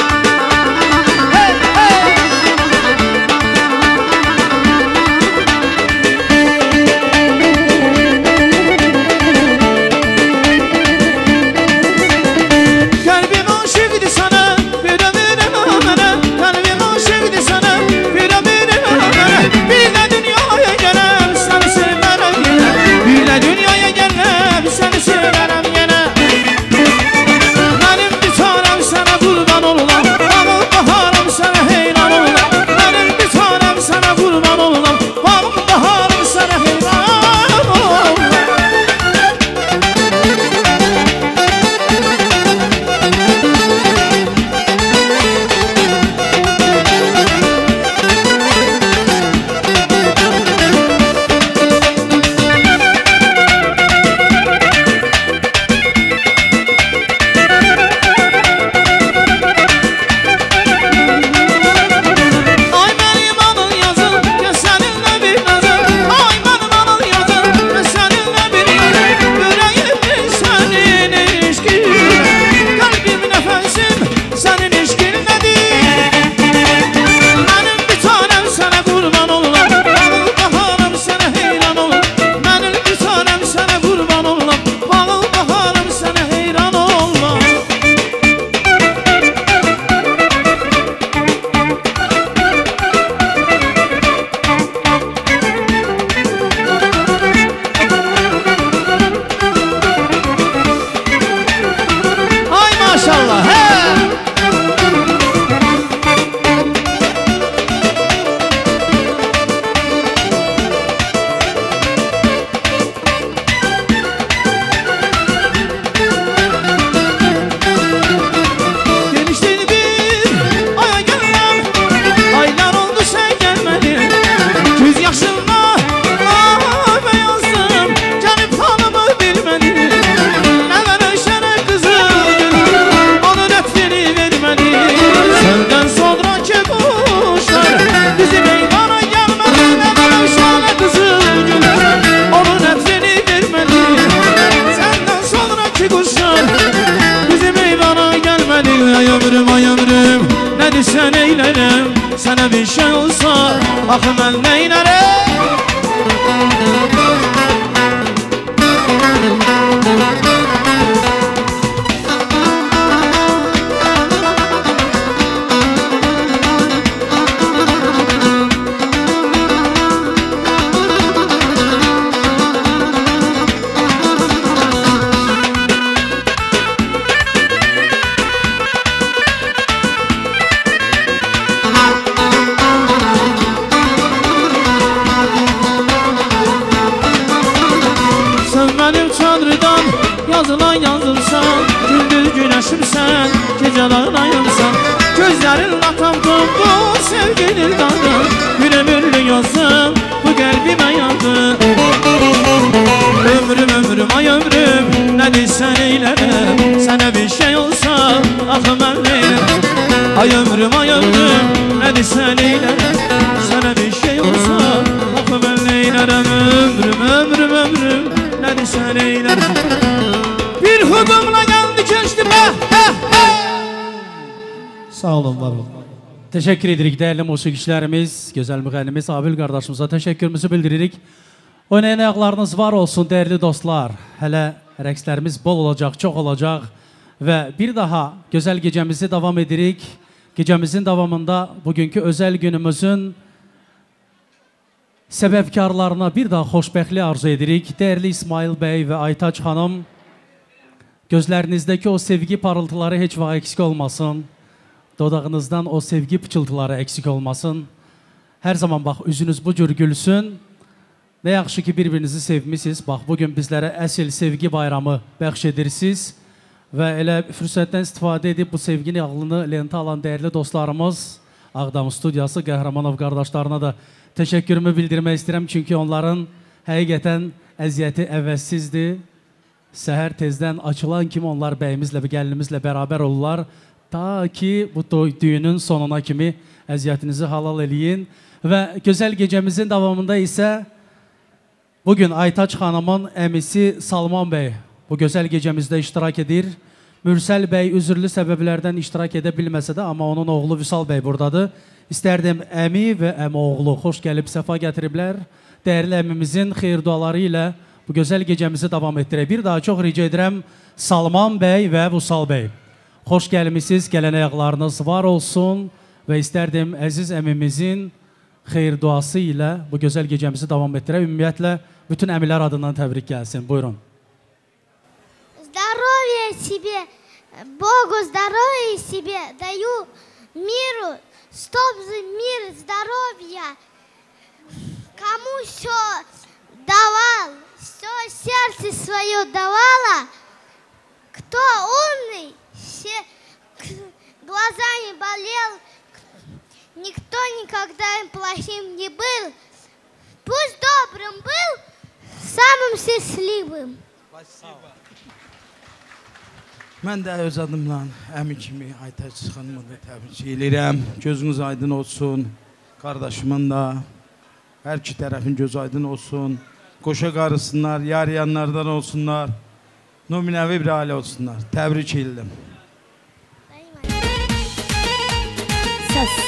Teşekkür edirik değerli musiqiçilərimiz, gözəl müğənnimiz Abil qardaşımıza təşəkkürümüzü bildiririk. Oynayan ayaqlarınız var olsun değerli dostlar. Hələ rəqslərimiz bol olacaq, çox olacaq və bir daha gözəl gecəmizi davam edirik. Gecəmizin davamında bugünkü özəl günümüzün səbəbkarlarına bir daha xoşbəxtlik arzu edirik. Değerli İsmail bəy və Aytaç xanım, gözlərinizdəki o sevgi parıltıları heç vaxt eksik olmasın. Dodağınızdan o sevgi pıçıltıları eksik olmasın. Her zaman bax, üzünüz bu cür gülsün. Ne yaxşı ki birbirinizi sevmişsiniz. Bax, bugün bizlere əsl sevgi bayramı bəxş edirsiniz. Və elə fürsətdən istifadə edib bu sevgini ağlını lentə alan değerli dostlarımız Ağdam Studiyası Qəhrəmanov qardaşlarına da təşəkkürümü bildirmək istəyirəm. Çünki onların həqiqətən əziyyəti əvəzsizdir. Səhər tezdən açılan kimi onlar bəyimizlə və gəlinimizlə bərabər olurlar. Ta ki bu düğünün sonuna kimi əziyyətinizi halal eləyin. Və gözəl gecəmizin davamında isə bugün Aytaç xanımın əmisi Salman bəy bu gözəl gecəmizdə iştirak edir. Mürsəl bəy üzürlü səbəblərdən iştirak edə bilməsə də, amma onun oğlu Vüsal bəy buradadır. İstərdim əmi və əmi oğlu xoş gəlib, səfa gətiriblər. Dəyərli əmimizin xeyir duaları ilə bu gözəl gecəmizi davam etdirək. Bir daha çox rica edirəm Salman bəy və Vüsal bəy. Xoş gəlmişsiniz, gələn ayaqlarınız var olsun və istərdim əziz əmimizin xeyir duası ilə bu gözəl gecəmizi davam etdirək. Ümumiyyətlə, bütün əmilər adından təbrik gəlsin. Buyurun. Здоровья себе, Богу здоровья себе, даю миру, чтобы мир, здоровья, кому все давал, все сердце свое давала, кто умный, все глазами болел, никто никогда им плохим не был, пусть добрым был, самым счастливым. Mən də öz adımla əmi kimi Aytaç xanımı da təbrik edirəm. Gözünüz aydın olsun. Qardaşımın da hər iki tərəfin gözü aydın olsun. Qoşa qarısınlar, yarayanlardan olsunlar. Nümunəvi bir ailə olsunlar. Təbrik edirəm. Səs.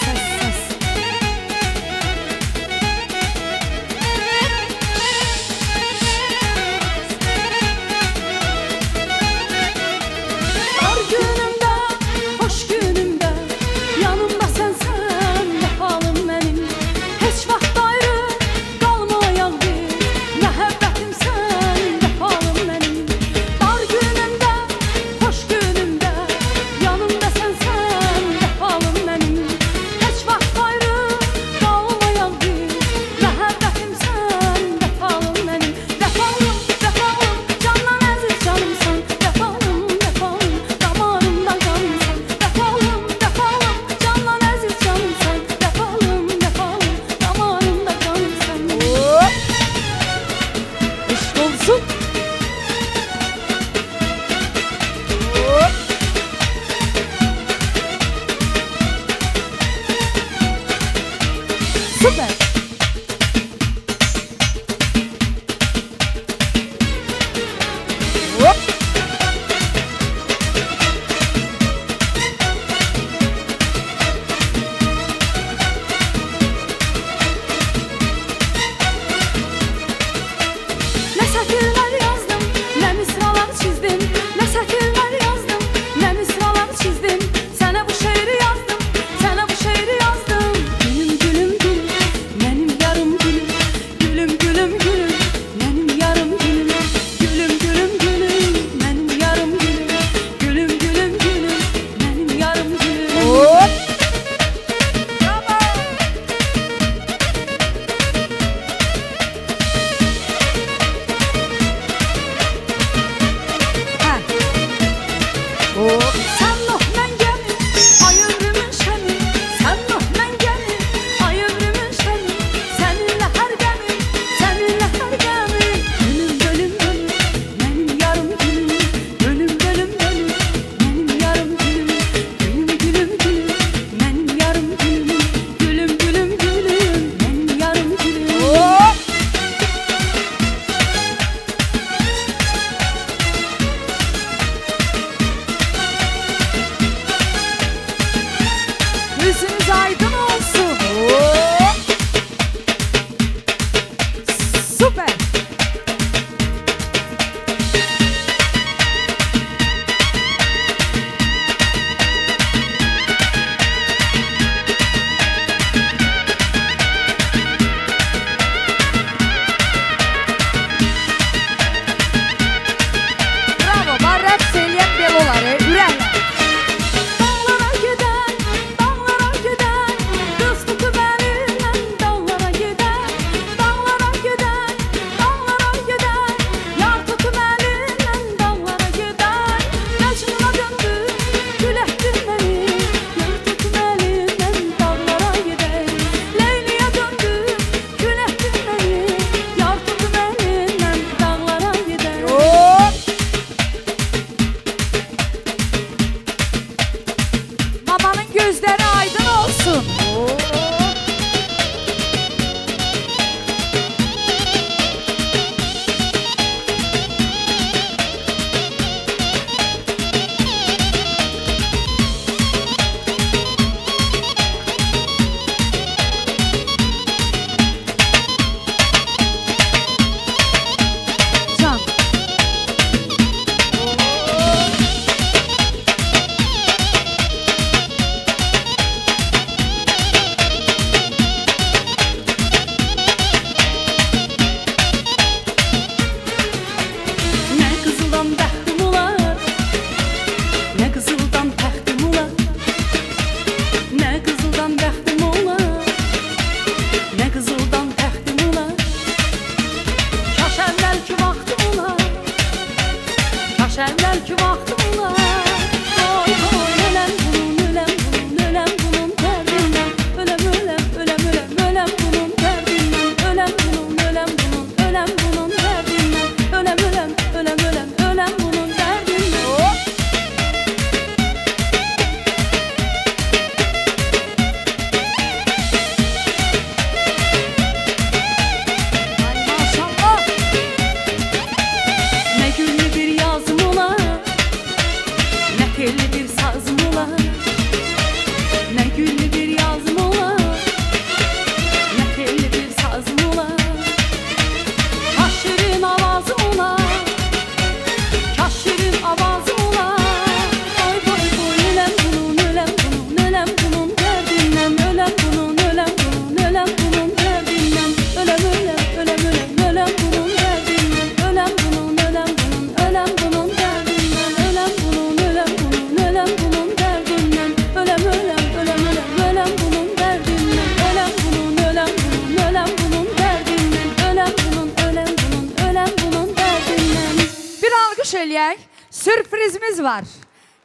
eləyək. Sürprizimiz var.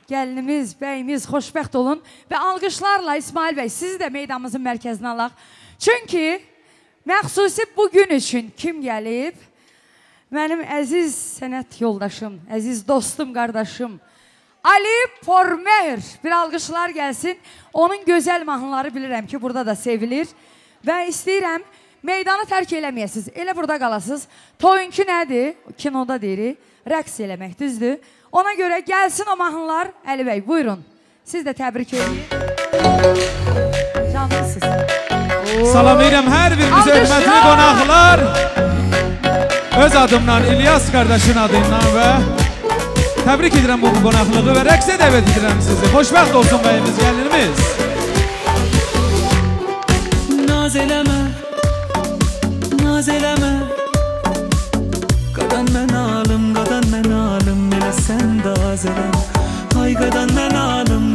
Gəlinimiz, bəyimiz, xoşbəxt olun. Və alqışlarla İsmail bəy, sizi də meydanımızın mərkəzinə alaq. Çünki məxsusi bugün üçün kim gəlib? Mənim əziz sənət yoldaşım, əziz dostum, qardaşım Ali Pormer. Bir alqışlar gəlsin. Onun gözəl mahnıları bilirəm ki, burada da sevilir. Və istəyirəm, meydanı tərk eləməyəsiniz. Elə burada qalasınız. Toyunki nədir? Kinoda deyirik. Rəqs eləmək, düzdür? Ona görə gəlsin o mahnılar. Əli bəy, buyurun. Siz də təbrik edin. Canlısınız. Salam edirəm hər birimiz hörmətli qonaqlar. Öz adımdan İlyas qardaşın adından və təbrik edirəm bu qonaqlığı və rəqsə dəvət edirəm sizi. Xoşbəxt olsun bəyimiz, gəlinimiz. Naz eləmə, naz eləmə, qadan mən alım, elə sən də az eləmə. Ay qadan mən alım,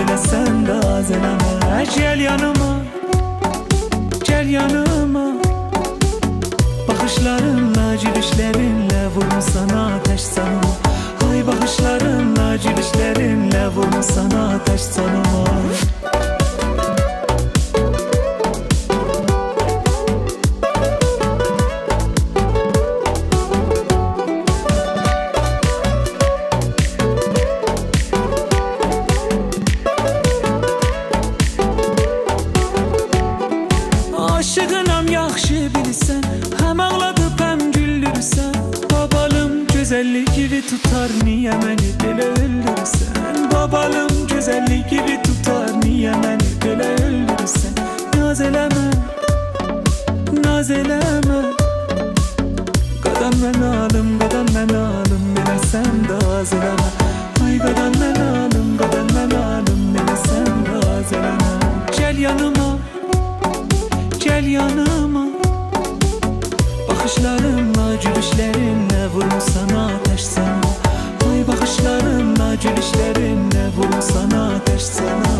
elə sən də az eləmə. Gəl yanıma, gəl yanıma, baxışlarınla, gülüşlərinlə vurun sana ateş canıma. Ay baxışlarınla, gülüşlərinlə vurun sana ateş canıma. Aşığınam yaxşı bilirsən, həm ağladıb həm güldürsən. Babalım gözəllik gibi tutar, niyə məni belə öldürürsən? Babalım gözəllik gibi tutar, niyə məni belə öldürürsən? Naz eləmə, naz eləmə, qadan mən alım, elə sən də az eləmə. Ay qadan mən alım, elə sən də az eləmə. Gəl yanıma, gəl yanıma, baxışlarınla, gülüşlərinlə vurun sana ateş sana. Ay baxışlarınla, gülüşlərinlə vurun sana ateş sana.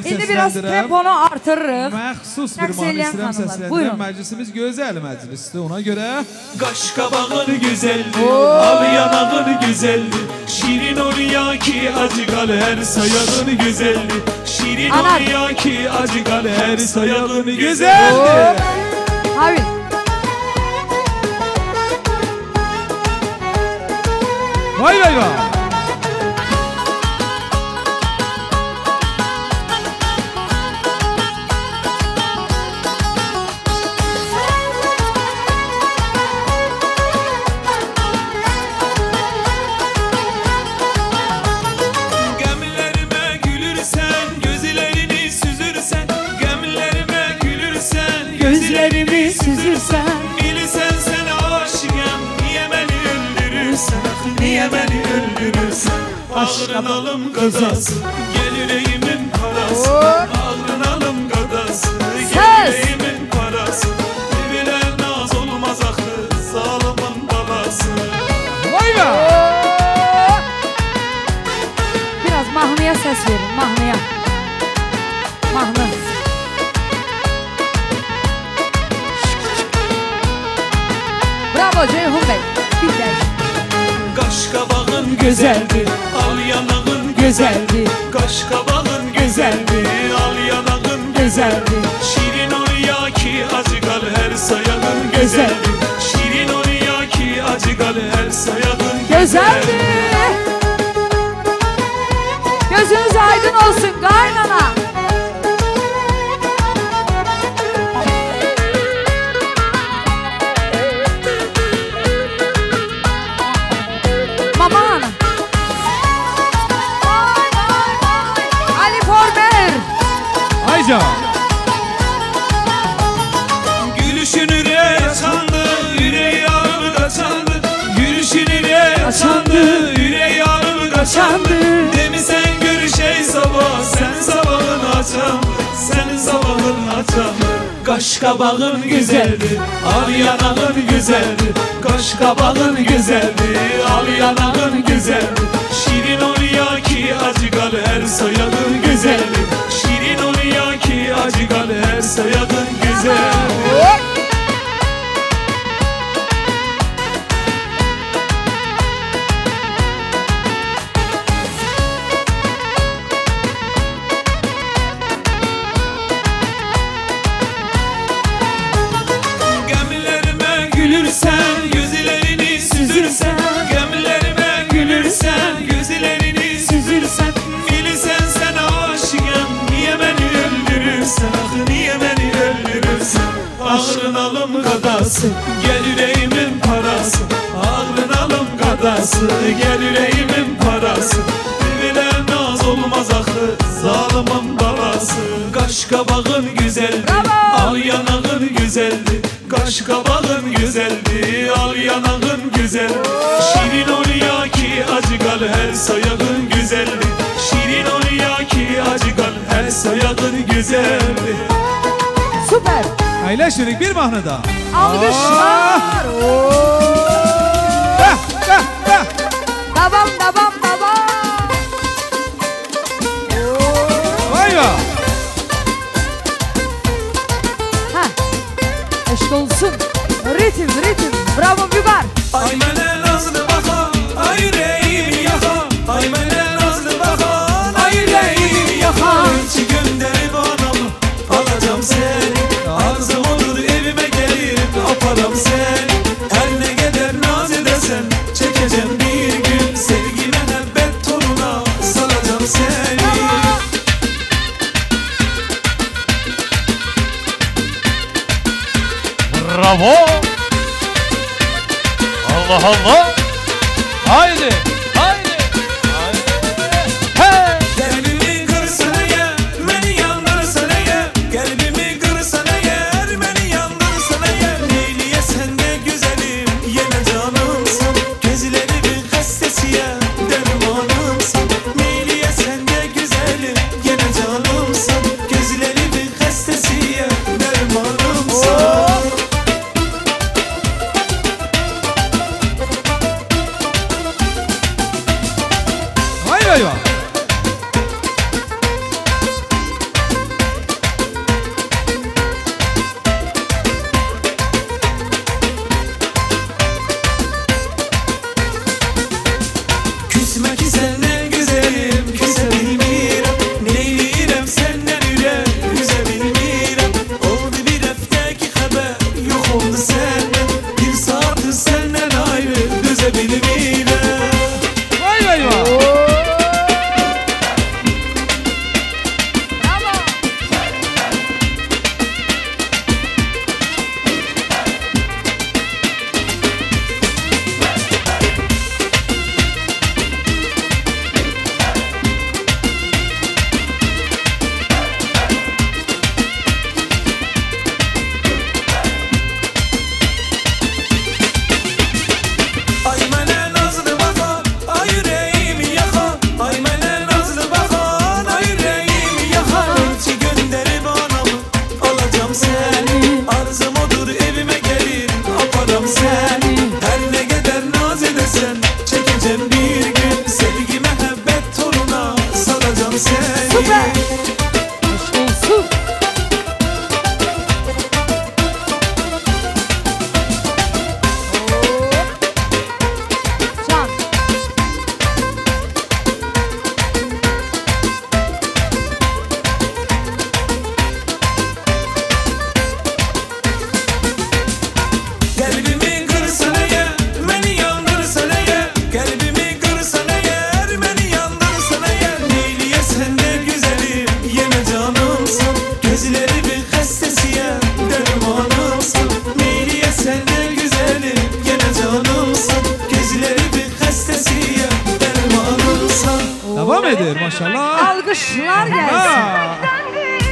İndi biraz temponu artırırıq. Məxsus bir mahnı istəyirəm səsləndirəm. Məclisimiz gözəl məclisdir, ona görə. Qaşqabağın gözəldir, al yanağın gözəldir. Şirin oluya ki acı qal hər sayağın gözəldir. Şirin oluya ki acı qal hər sayağın gözəldir. Havil. Vay vay vay. Gözlerimi süzürsen, bilirsen sen aşığım. Niye beni öldürürsen, niye beni öldürürsen? Ağrın alım kazası, gel yüreğimin parası. Ağrın alım kadası, gel yüreğimin parası. Dibine naz olmaz akı, zalimin babası. Vay be! Biraz mahnıya ses verin, mahnıya. Mahnı. Bravo Ceyhun Bey. Güzel. Qaşqabağın gözəldir, al yanağın gözəldir. Qaşqabağın gözəldir, al yanağın gözəldir. Şirin oraya ki acı qal hər sayağın gözəldir. Şirin oraya ki acı qal hər sayağın Gözəldir. Gözünüz aydın olsun qaynana. Mama ana. Ali Former. Ayca. Gülüşün ürək açandı, ürək yanımı qaçandı. Gülüşün ürək açandı, ürək yanımı qaçandı. Demisən görüşək sabah, sən sabahın açan, sənin sabahın açan. Qaş qabağın güzeldir, al yanağın güzeldir. Qaş qabağın güzeldir, al yanağın güzeldir. Şirin oraya ki acı qal hər sayağın güzeldir. Şirin oraya ki acı qal hər sayağın güzeldir. Ağrınalım qadası, gel yüreğimin parası. Ağrınalım qadası, gel yüreğimin parası. Belə naz olmaz axı, zalımın balası. Qaş qabağın güzeldir, al yanağın güzeldir. Qaş qabağın güzeldir, al yanağın güzeldir. Şirin oraya ki acı qal hər sayağın güzeldir. Şirin oraya ki acı qal hər sayağın güzeldir. Süper. Əyləşdirik bir mahnı da. Alqışlar. Babam babam babam. Vay ya. Ha. Eşk olsun. Ritim ritim. Bravo Mübar. Ay mənə nazlı baxan, ay ürəyim yaxan. Ay mənə nazlı baxan, ay ürəyim yaxan. İçi göndərib anamı, alacam səni. Arzum olur evime gelip aparam seni. Her ne kadar naz edersen çekeceğim bir gün. Sevgi mehabbet toruna salacağım seni. Bravo. Allah Allah. Haydi. Haydi. Hey! Kalbimi kırsana ya, beni yandırsana ya. Kalbimi kırsana ya, beni yandırsana ya. Neyliye sen de güzelim, yine canımsın. Gözlerimin hastası ya, dermanımsın. Neyliye sen de güzelim, yine canımsın. Gözlerimin hastası ya, dermanımsın. Vay vay. Küsmek senden güzelim, küse bilmirəm. Neyləyirəm səndən ürək, üzə bilmirəm. Oldu bir həftəki xəbər, yox oldu səndən. Bir saatı səndən ayrı, düzə bilmirəm. Vay vay vay. Ay mənə nazlı baxan, ay ürəyim yaxan. Ay mənə nazlı baxan, ay ürəyim yaxan. Elçi göndərib anamı, alacam səni. Arzum odur evime gelir, aparam səni. Hər nə qədər naz edəsən, çəkəcəm bir gün. Sevgi mehabbet toruna salacam səni. Süper. Eşk olsun. Can. alqışlar gəlsin.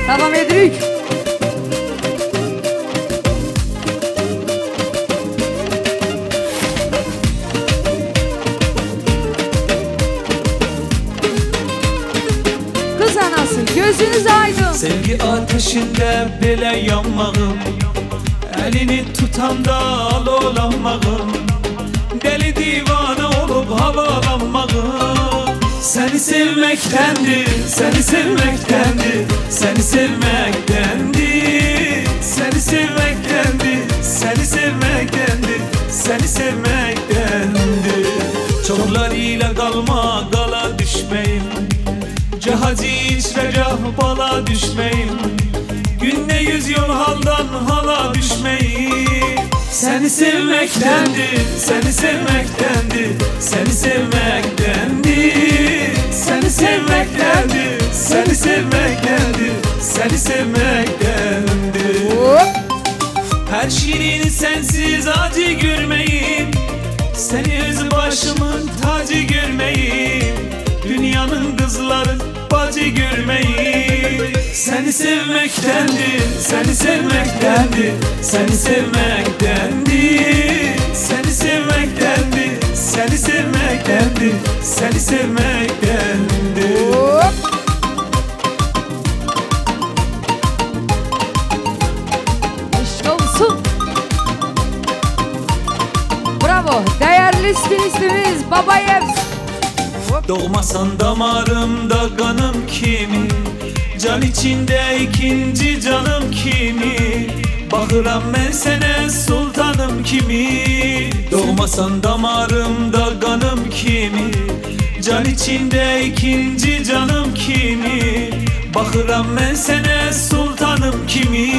Davam edirik. Kız anası gözünüz aydın. Sevgi ateşinde belə yanmağım, elini tutanda alolanmağım, deli divane olup havalanmağım. Seni sevmektendir, seni sevmektendir, seni sevmektendir, seni sevmektendir, seni sevmektendir, seni sevmektendir. Çoklar ile kalma, qala düşmeyim, cahacı içre cah bala düşmeyim, günde 100 yol haldan hala düşmeyim. Seni sevmektendir, seni sevmektendir, seni sevmektendir, seni sevmektendir, seni sevmektendir, seni sevmektendir. Her şirin sensiz acı görmeyim, seni öz başımın tacı görmeyim, dünyanın kızların bacı görmeyim. Seni sevmektendir, seni sevmektendir, seni sevmektendir, seni sevmektendir, seni sevmektendir, seni sevmektendir. Aşk olsun. Bravo, değerli stilistimiz Babayev. Doğmasan damarımda kanım kimi, can içinde ikinci canım kimi, bakıram ben sene sultanım kimi. Doğmasan damarımda kanım kimi, can içinde ikinci canım kimi, bakıram ben sene sultanım kimi.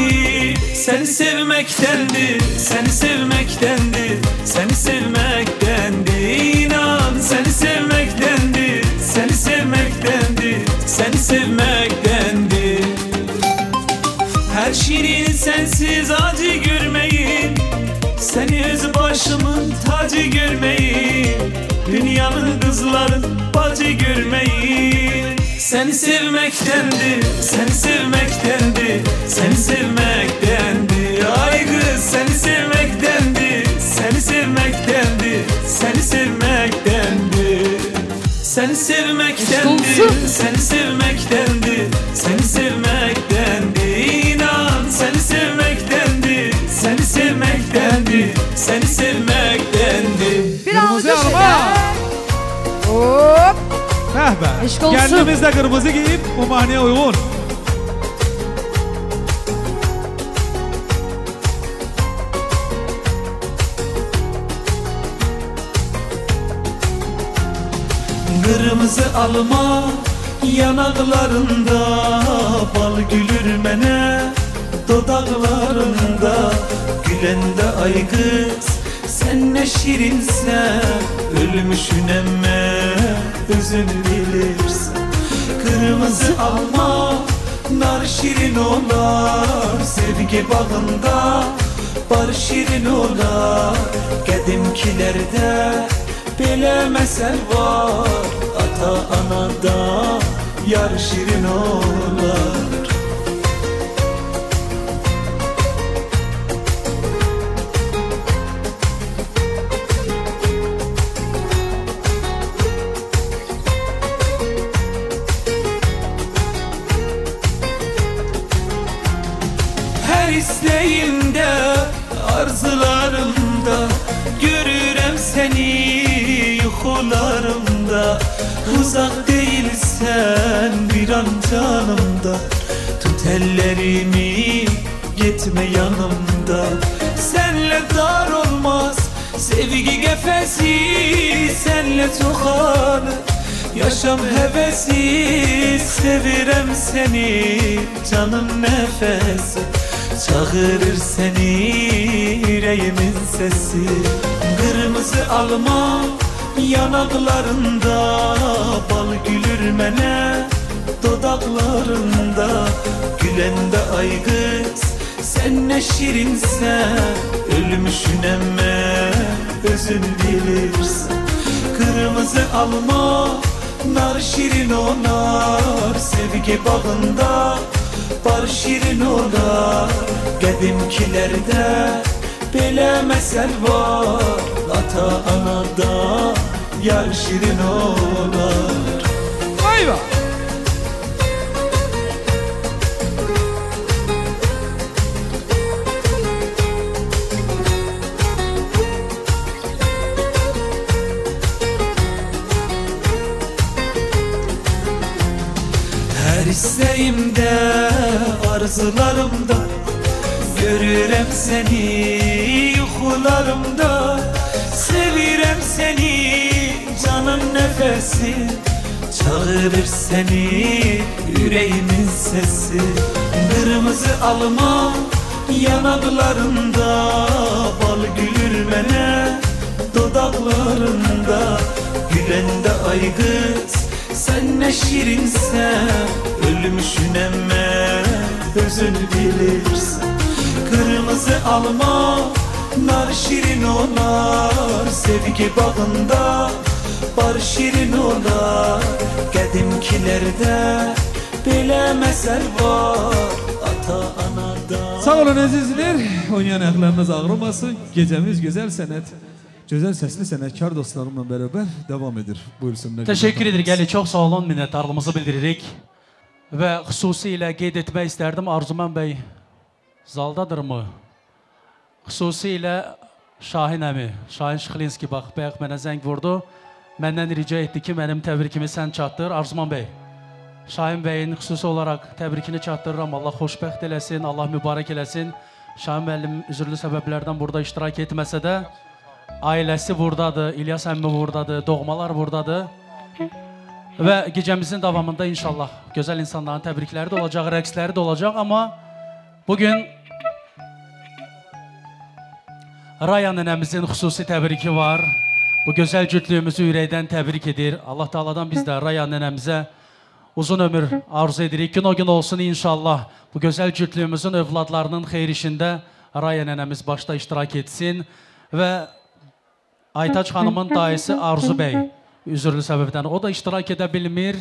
Seni sevmektendir, seni sevmektendir, seni sevmektendir, inan seni sevmektendir, seni sevmektendir, seni sevmektendir. Her şirin sensiz acı görmeyim, seni öz başımın tacı görmeyim, dünyanın kızların bacı görmeyim. Seni sevmektendir, seni sevmektendir, seni sevmektendir. Ay kız seni sevmektendir, seni sevmektendir, seni sevmektendir. Seni sevmektendir, seni sevmektendir, seni sevmektendir. İnan seni sevmektendir, seni sevmektendir, seni sevmektendir. Bir alkış hop. Aşk olsun. Kendimiz de kırmızı giyip bu mahneye uygun. Kırmızı alma yanaklarında, bal gülür mene dodaklarında. Gülende ay kız sen ne şirinsen, ölmüşün emme özün bilirsin. Kırmızı alma nar şirin olar, sevgi bağında bar şirin olar. Qədimkilerde belə məsəl var, ata anada yar şirin olar. Her isteğimde, arzularımda görürəm seni yuxularımda. Uzak değilsen bir an canımda, tut ellerimi gitme yanımda. Senle dar olmaz sevgi gefesi, senle çoxalır yaşam hevesi. Sevirem seni canım nefesi, çağırır seni yüreğimin sesi. Kırmızı alma yanaklarında, bal gülür mene dodaklarında. Gülende ay kız sen ne şirinsen, ölmüşün emme özün bilirsin. Kırmızı alma nar şirin olar. Sevgi bağında bar şirin olar. Qədimkilerde belə məsəl var. Ata anada yar şirin olar. Vay be! Her isteğimde, arzularımda görürəm seni yuxularımda. Sevirəm seni canım nefesi, çağırır seni yüreğimin sesi. Kırmızı alma yanaklarında, bal gülür mənə dodaklarında. Güləndə ay qız sen ne şirinsen, ölmüşün emme özün bilirsin. Kırmızı alma nar şirin olar. Sevgi bağında bar şirin olar. Qədimkilerde belə məsəl var. Ata anadan. Sağ olun əzizlər, oynayan ayaqlarınız ağrımasın. Gecemiz güzel senet, güzel sesli sənətkar dostlarımla beraber devam edir. Buyursunlar. Teşekkür edirik Ali, çok sağ olun, minnettarlığımızı bildiririk. Ve xüsusilə qeyd etmək istərdim, Arzuman bəy zaldadır mı? Xüsusilə Şahin əmi, Şahin Şıxlinski bax, bayaq mənə zəng vurdu. Məndən rica etdi ki, mənim təbrikimi sən çatdır. Arzuman bəy, Şahin bəyin xüsusi olaraq təbrikini çatdırıram. Allah xoşbəxt eləsin, Allah mübarək eləsin. Şahin müəllim üzürlü səbəblərdən burada iştirak etməsə də, ailəsi buradadır, İlyas əmmi buradadır, doğmalar buradadır. Və gecəmizin davamında inşallah gözəl insanların təbrikləri də olacaq, rəqsləri də olacaq. Amma bugün Raya nənəmizin xüsusi təbriki var. Bu gözəl cütlüyümüzü ürəkdən təbrik edir. Allah Teala'dan biz də Raya nənəmizə uzun ömür arzu edirik. Gün o gün olsun inşallah. Bu gözəl cütlüyümüzün övladlarının xeyir işində Raya nənəmiz başda iştirak etsin. Və Aytaç xanımın dayısı Arzu bəy üzürlü səbəbdən o da iştirak edə bilmir.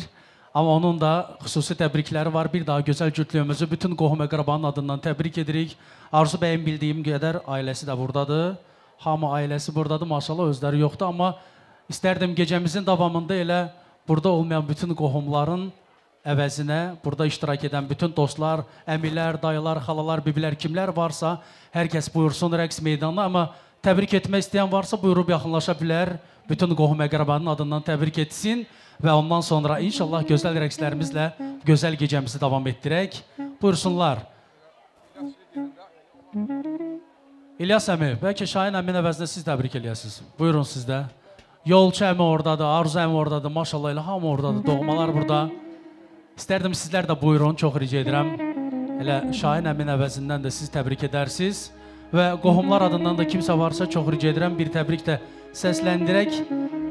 Amma onun da xüsusi təbrikləri var. Bir daha gözəl cütlüyümüzü bütün qohum əqrabanın adından təbrik edirik. Arzu bəyin bildiyim qədər ailəsi də buradadır. Hamı ailəsi buradadır, maşallah özləri yoxdur. Amma istərdim gecəmizin davamında elə burada olmayan bütün qohumların əvəzinə, burada iştirak edən bütün dostlar, əmilər, dayılar, xalalar, bibilər, kimlər varsa, hər kəs buyursun rəqs meydanına. Amma təbrik etmək istəyən varsa buyurub yaxınlaşa bilər. Bütün qohum əqrabanın adından təbrik etsin. Və ondan sonra inşallah gözəl rəqslərimizlə gözəl gecəmizi davam etdirək. Buyursunlar. İlyas əmi, bəlkə Şahin əmin əvəzində siz təbrik eləyəsiniz. Buyurun sizdə. Yolçu əmi oradadır, Arzu əmi oradadır, maşallah elə hamı oradadır, doğmalar burada. İstərdim sizlər də buyurun, çox rica edirəm. Elə Şahin əmin əvəzindən də siz təbrik edərsiniz. Və qohumlar adından da kimsə varsa çox rica edirəm, bir təbrik də səsləndirək.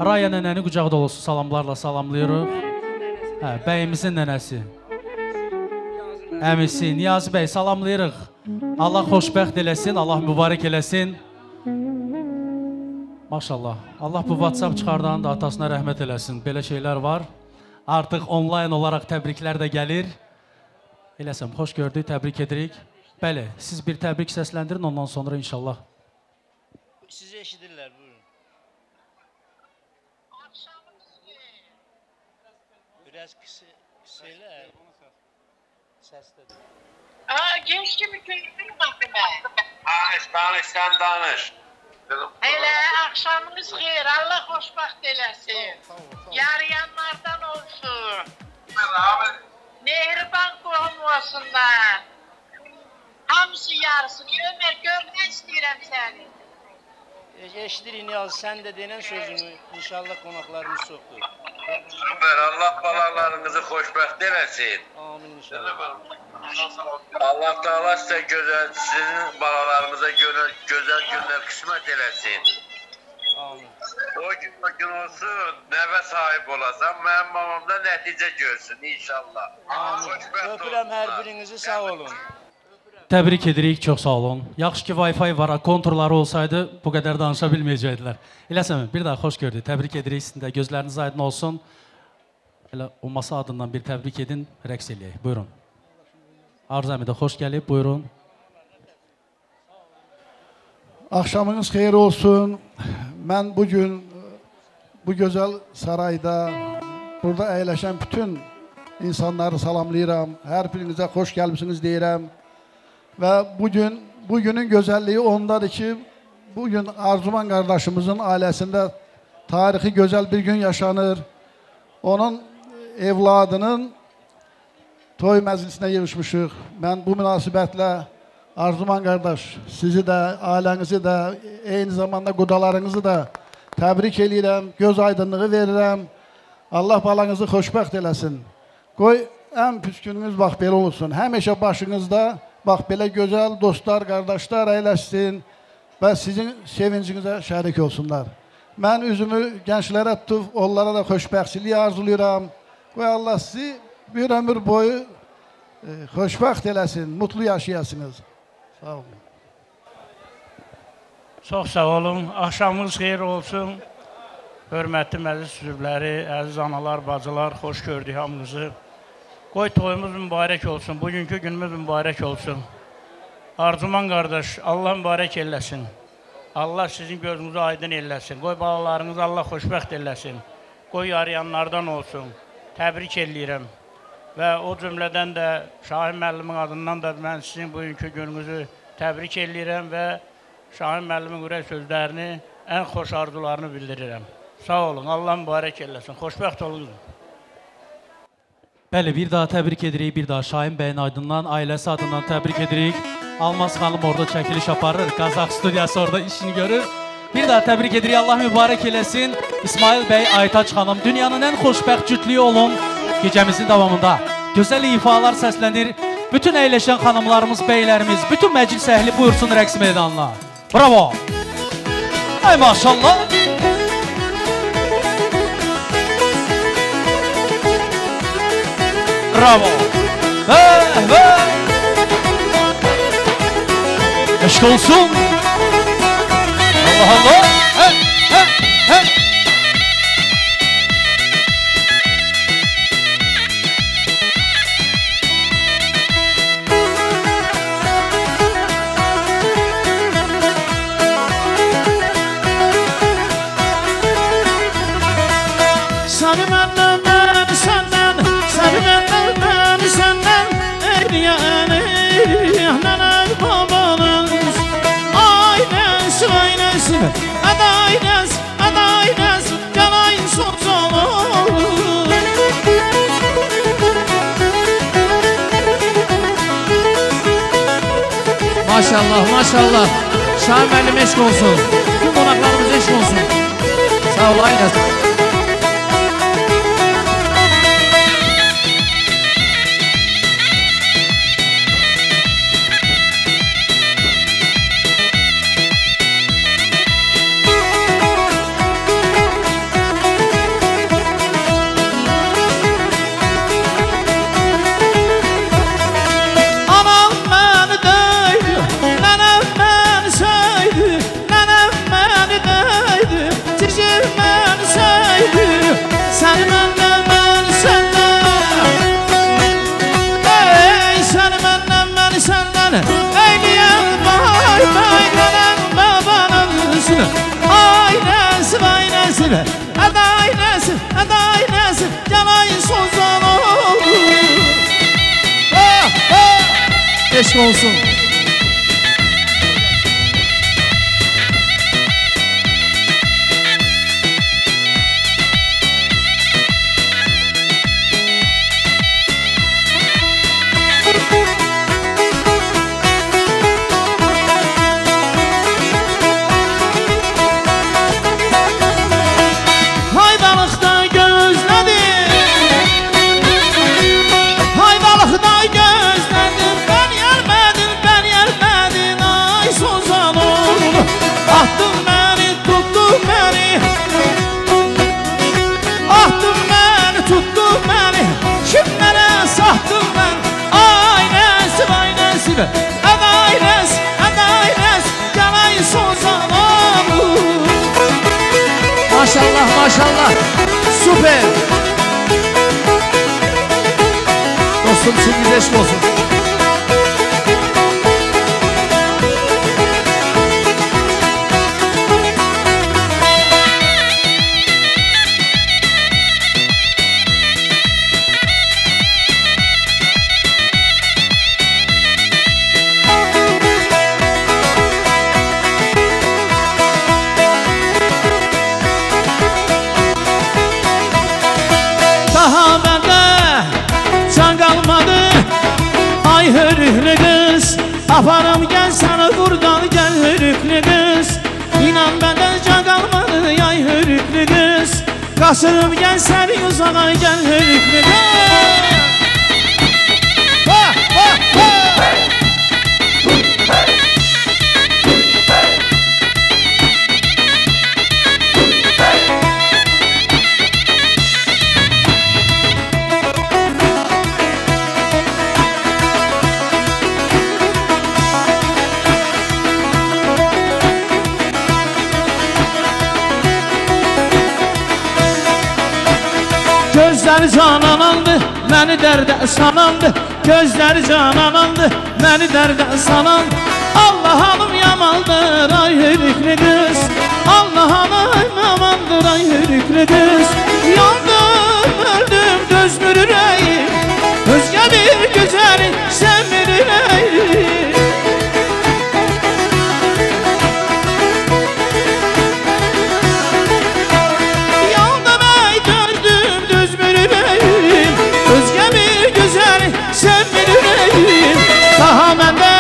Raya nənəni qucağı dolusu salamlarla salamlayırıq. Bəyimizin nənəsi. Əmisi, Niyazi bəy salamlayırıq. Allah xoşbəxt eləsin, Allah mübarək eləsin. Maşallah. Allah bu WhatsApp çıxardanın da atasına rəhmət eləsin. Belə şeylər var. Artıq onlayn olaraq təbriklər də gəlir. Eləsəm, xoş gördük, təbrik edirik. Bəli, siz bir təbrik səsləndirin, ondan sonra inşallah. Sizi eşidirlər, buyurun. Biraz kısayla səslədir. Genç kimi köyünün bakımı. Danış, sen danış. Hele akşamınız xeyir, Allah xoşbaxt eləsin. Yarayanlardan olsun. Mehriban qohum olsunlar. Hamısı yarısı. Ömer, görmək istəyirəm səni. Eşidirik Niyaz, sən də denən sözünü, inşallah qonaqlarımız çoxdur. Süper, Allah balalarınızı xoşbəxt eləsin. Amin inşallah. Allah Teala sizə gözəl, sizin balalarımıza gözəl günlər qismət eləsin. Amin. O gün olsun, nəvə sahib olasan, mənim mamamda nəticə görsün inşallah. Amin. Öpürəm hər birinizi, sağ olun. Təbrik edirik, çox sağ olun. Yaxşı ki, Wi-Fi var, konturları olsaydı bu qədər danışa bilməyəcəkdilər. İlyas əmi, bir daha xoş gördük. Təbrik edirik, sizin də gözləriniz aydın olsun. Elə o masa adından bir təbrik edin, rəqs eləyək. Buyurun. Arzu əmi də xoş gəlib, buyurun. Axşamınız xeyir olsun. Mən bugün bu gözəl sarayda burada əyləşən bütün insanları salamlayıram. Hər birinizə xoş gəlmişsiniz deyirəm. Və bugünün gözəlliyi ondadır ki, bugün Arzuman qardaşımızın ailəsində tarixi gözəl bir gün yaşanır. Onun evladının toy məclisinə yığışmışıq. Mən bu münasibətlə Arzuman qardaş, sizi də, ailənizi də, eyni zamanda qudalarınızı da təbrik edirəm, göz aydınlığı verirəm. Allah balanızı xoşbəxt eləsin. Qoy, ən püskününüz bax belə olsun. Həmişə başınızda bax belə gözəl dostlar, qardaşlar əyləşsin və sizin sevincinizə şərik olsunlar. Mən üzümü gənclərə tutub, onlara da xoşbəxtçiliyi arzulayıram. Qoy Allah sizi bir ömür boyu xoşbəxt eləsin, mutlu yaşayasınız. Sağ olun. Çox sağ olun. Axşamınız xeyir olsun. Hörmətli məclis üzvləri, əziz analar, bacılar, xoş gördük hamınızı. Qoy toyumuz mübarək olsun, bugünkü günümüz mübarək olsun. Arzuman qardaş, Allah mübarək eləsin. Allah sizin gözünüzü aydın eləsin. Qoy balalarınızı Allah xoşbəxt eləsin. Qoy yarayanlardan olsun. Təbrik eləyirəm. Və o cümlədən də Şahin müəllimin adından da mən sizin bugünkü gününüzü təbrik eləyirəm və Şahin müəllimin ürək sözlərini, ən xoş arzularını bildirirəm. Sağ olun, Allah mübarək eləsin. Xoşbəxt olun. Bəli, bir daha təbrik edirik, bir daha Şahin bəyin adından, ailəsi adından təbrik edirik. Almaz xanım orada çəkiliş aparır, Qazaq studiyası orada işini görür. Bir daha təbrik edirik, Allah mübarək eləsin. İsmail bəy, Aytaç xanım, dünyanın ən xoşbəxt cütlüyü olun. Gecəmizin davamında gözəl ifalar səslənir. Bütün əyləşən xanımlarımız, beylərimiz, bütün məclis əhli buyursun rəqs meydanına. Bravo! Ay maşallah! Bravo! Eşk olsun! Allah Allah! Hey! Hey! Hey! Səni məndən, məni səndən, səni məndən, məni səndən, eyləyən, eyləyən, babanız. Aynəs, aynəs, ədaynəs, ədaynəs, gəlayn söz olur. Maşallah, maşallah. Şahin müəllim eşq olsun. Tüm qonaqlarımız eşq olsun. Sağ ol, aynəs. Səni məndən, məni səndən, ey, səni məndən, məni səndən, eyləyən, vay, vay, nənən, babanız. Aynəs, aynəs, ədaynəs, ədaynəs, gəlayn söz olur. Eşq olsun. Atdın məni, tuttun məni, atdın məni, tuttun məni, kimlərə satdın mən. Ay nəsib, ədaynəs, ədaynəs, gəlayn söz olur. Maşallah, maşallah, süper. olsun, içiniz eşk olsun. Daha bende can kalmadı, ay hörüklü kız. Aparım gel sana buradan, gel hörüklü kız. İnan benden can kalmadı, ay hörüklü kız. Kaçırım gel seni uzağa, gel hörüklü kız. Ha, ha, ha. Gözləri cananandı, məni dərdə sanandı. Gözləri cananandı, məni dərdə sanan. Allah hanım yamandır, ay hörüklü qız. Allah hanım yamandır, ay hörüklü qız. Yandım, öldüm, dözmür ürəyim. Özgə bir gözəli sevmir ürəyim. Daha məndə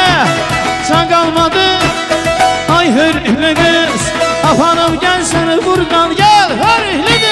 can qalmadı, ay hörüklü qız. Aparım gəl səni buradan, gəl hörüklü qız.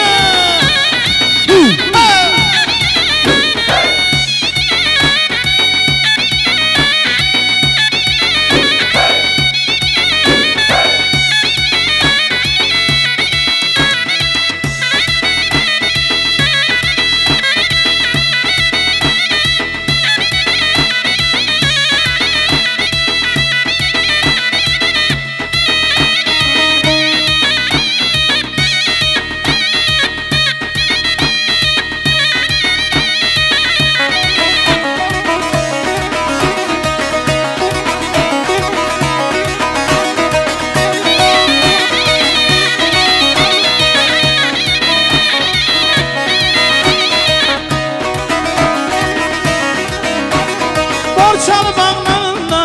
Borçalı bağlarında,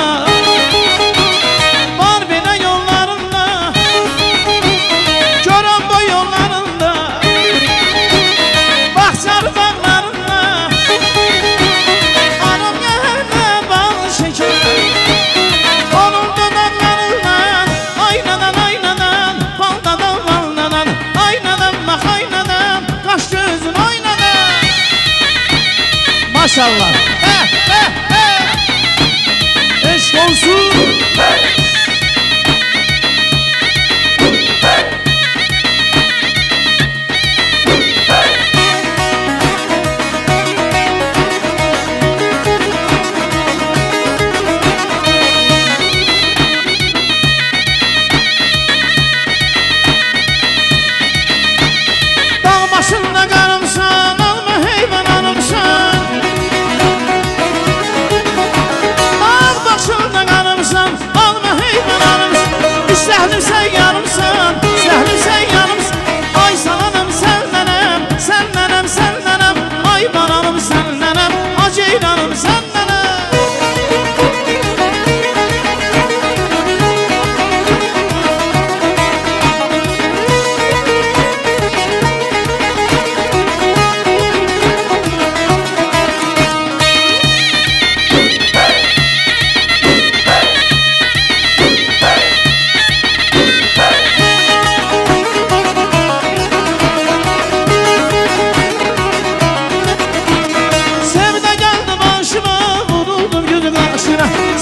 var belə yollarında, görən boy yollarında, Bağçalı bağlarında, anam yerdə bal şəkər. Onun dodaqlarından, aynadan aynadan, baldadan baldadan, aynadan bax aynadan, qaş gözün oynadan. Maşallah. Eşk olsun. Dağ başında qarımsan, alma heyvan alımsan. Alma heyvan alımsan. İstəhdim sən yanımsan, istəhdim sən yanımsan. Ay salanım səndənəm, səndənəm, səndənəm. Ay bananım səndənəm, aceylanım səndənəm.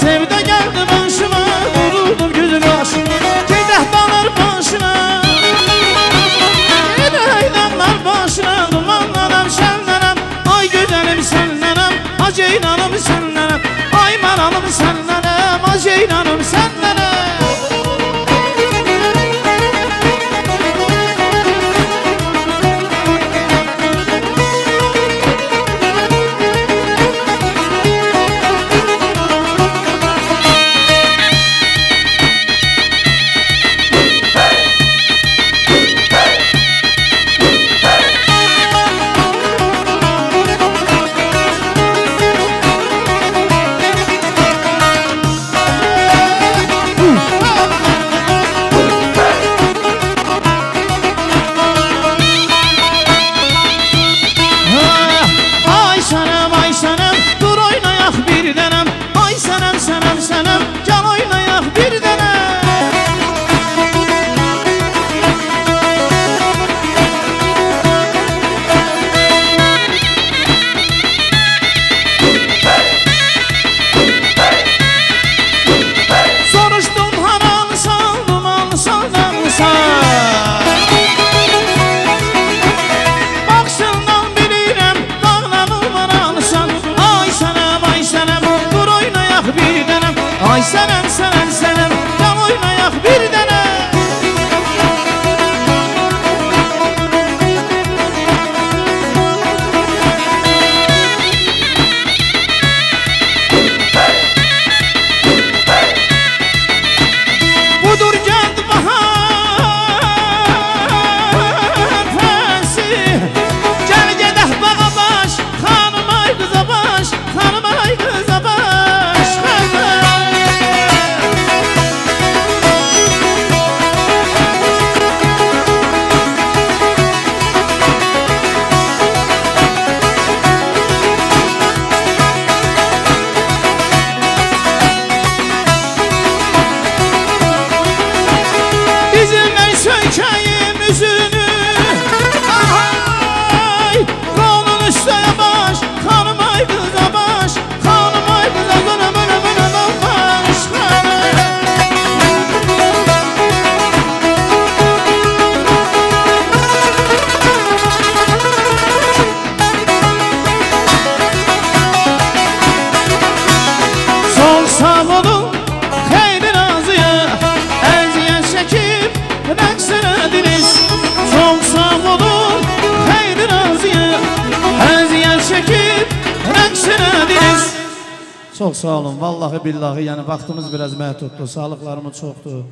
Sevda geldi başıma, vuruldum gözü başıma. Gedək dalar başına, gedək dalar başına. Dumanlanam səndənəm, ay gözəlim səndənəm, aceylanım səndənəm. Ay manalım səndənəm, aceylanım səndənəm. Sənəm, sənəm, sənəm, gel oynayaq bir dənə. Budur gəld bahar fəsi, gəl gedək bağa baş, xanım ay qıza baş, xanım ay qıza baş, dizimdən söykəyim üzünü, ay, qolun üstəyə baş, xanım ay qıza baş, xanım ay qıza bana baş, sol sağ olun, xeyli razıyıq, əziyyət çəkib rəqs elədiniz. Sol sağ olun, xeyli razıyıq, əziyyət çəkib rəqs elədiniz. Çox sağ olun, vallahi billahi, yəni vaxtımız biraz məhduddur, sağlıqlarımız çoxdur.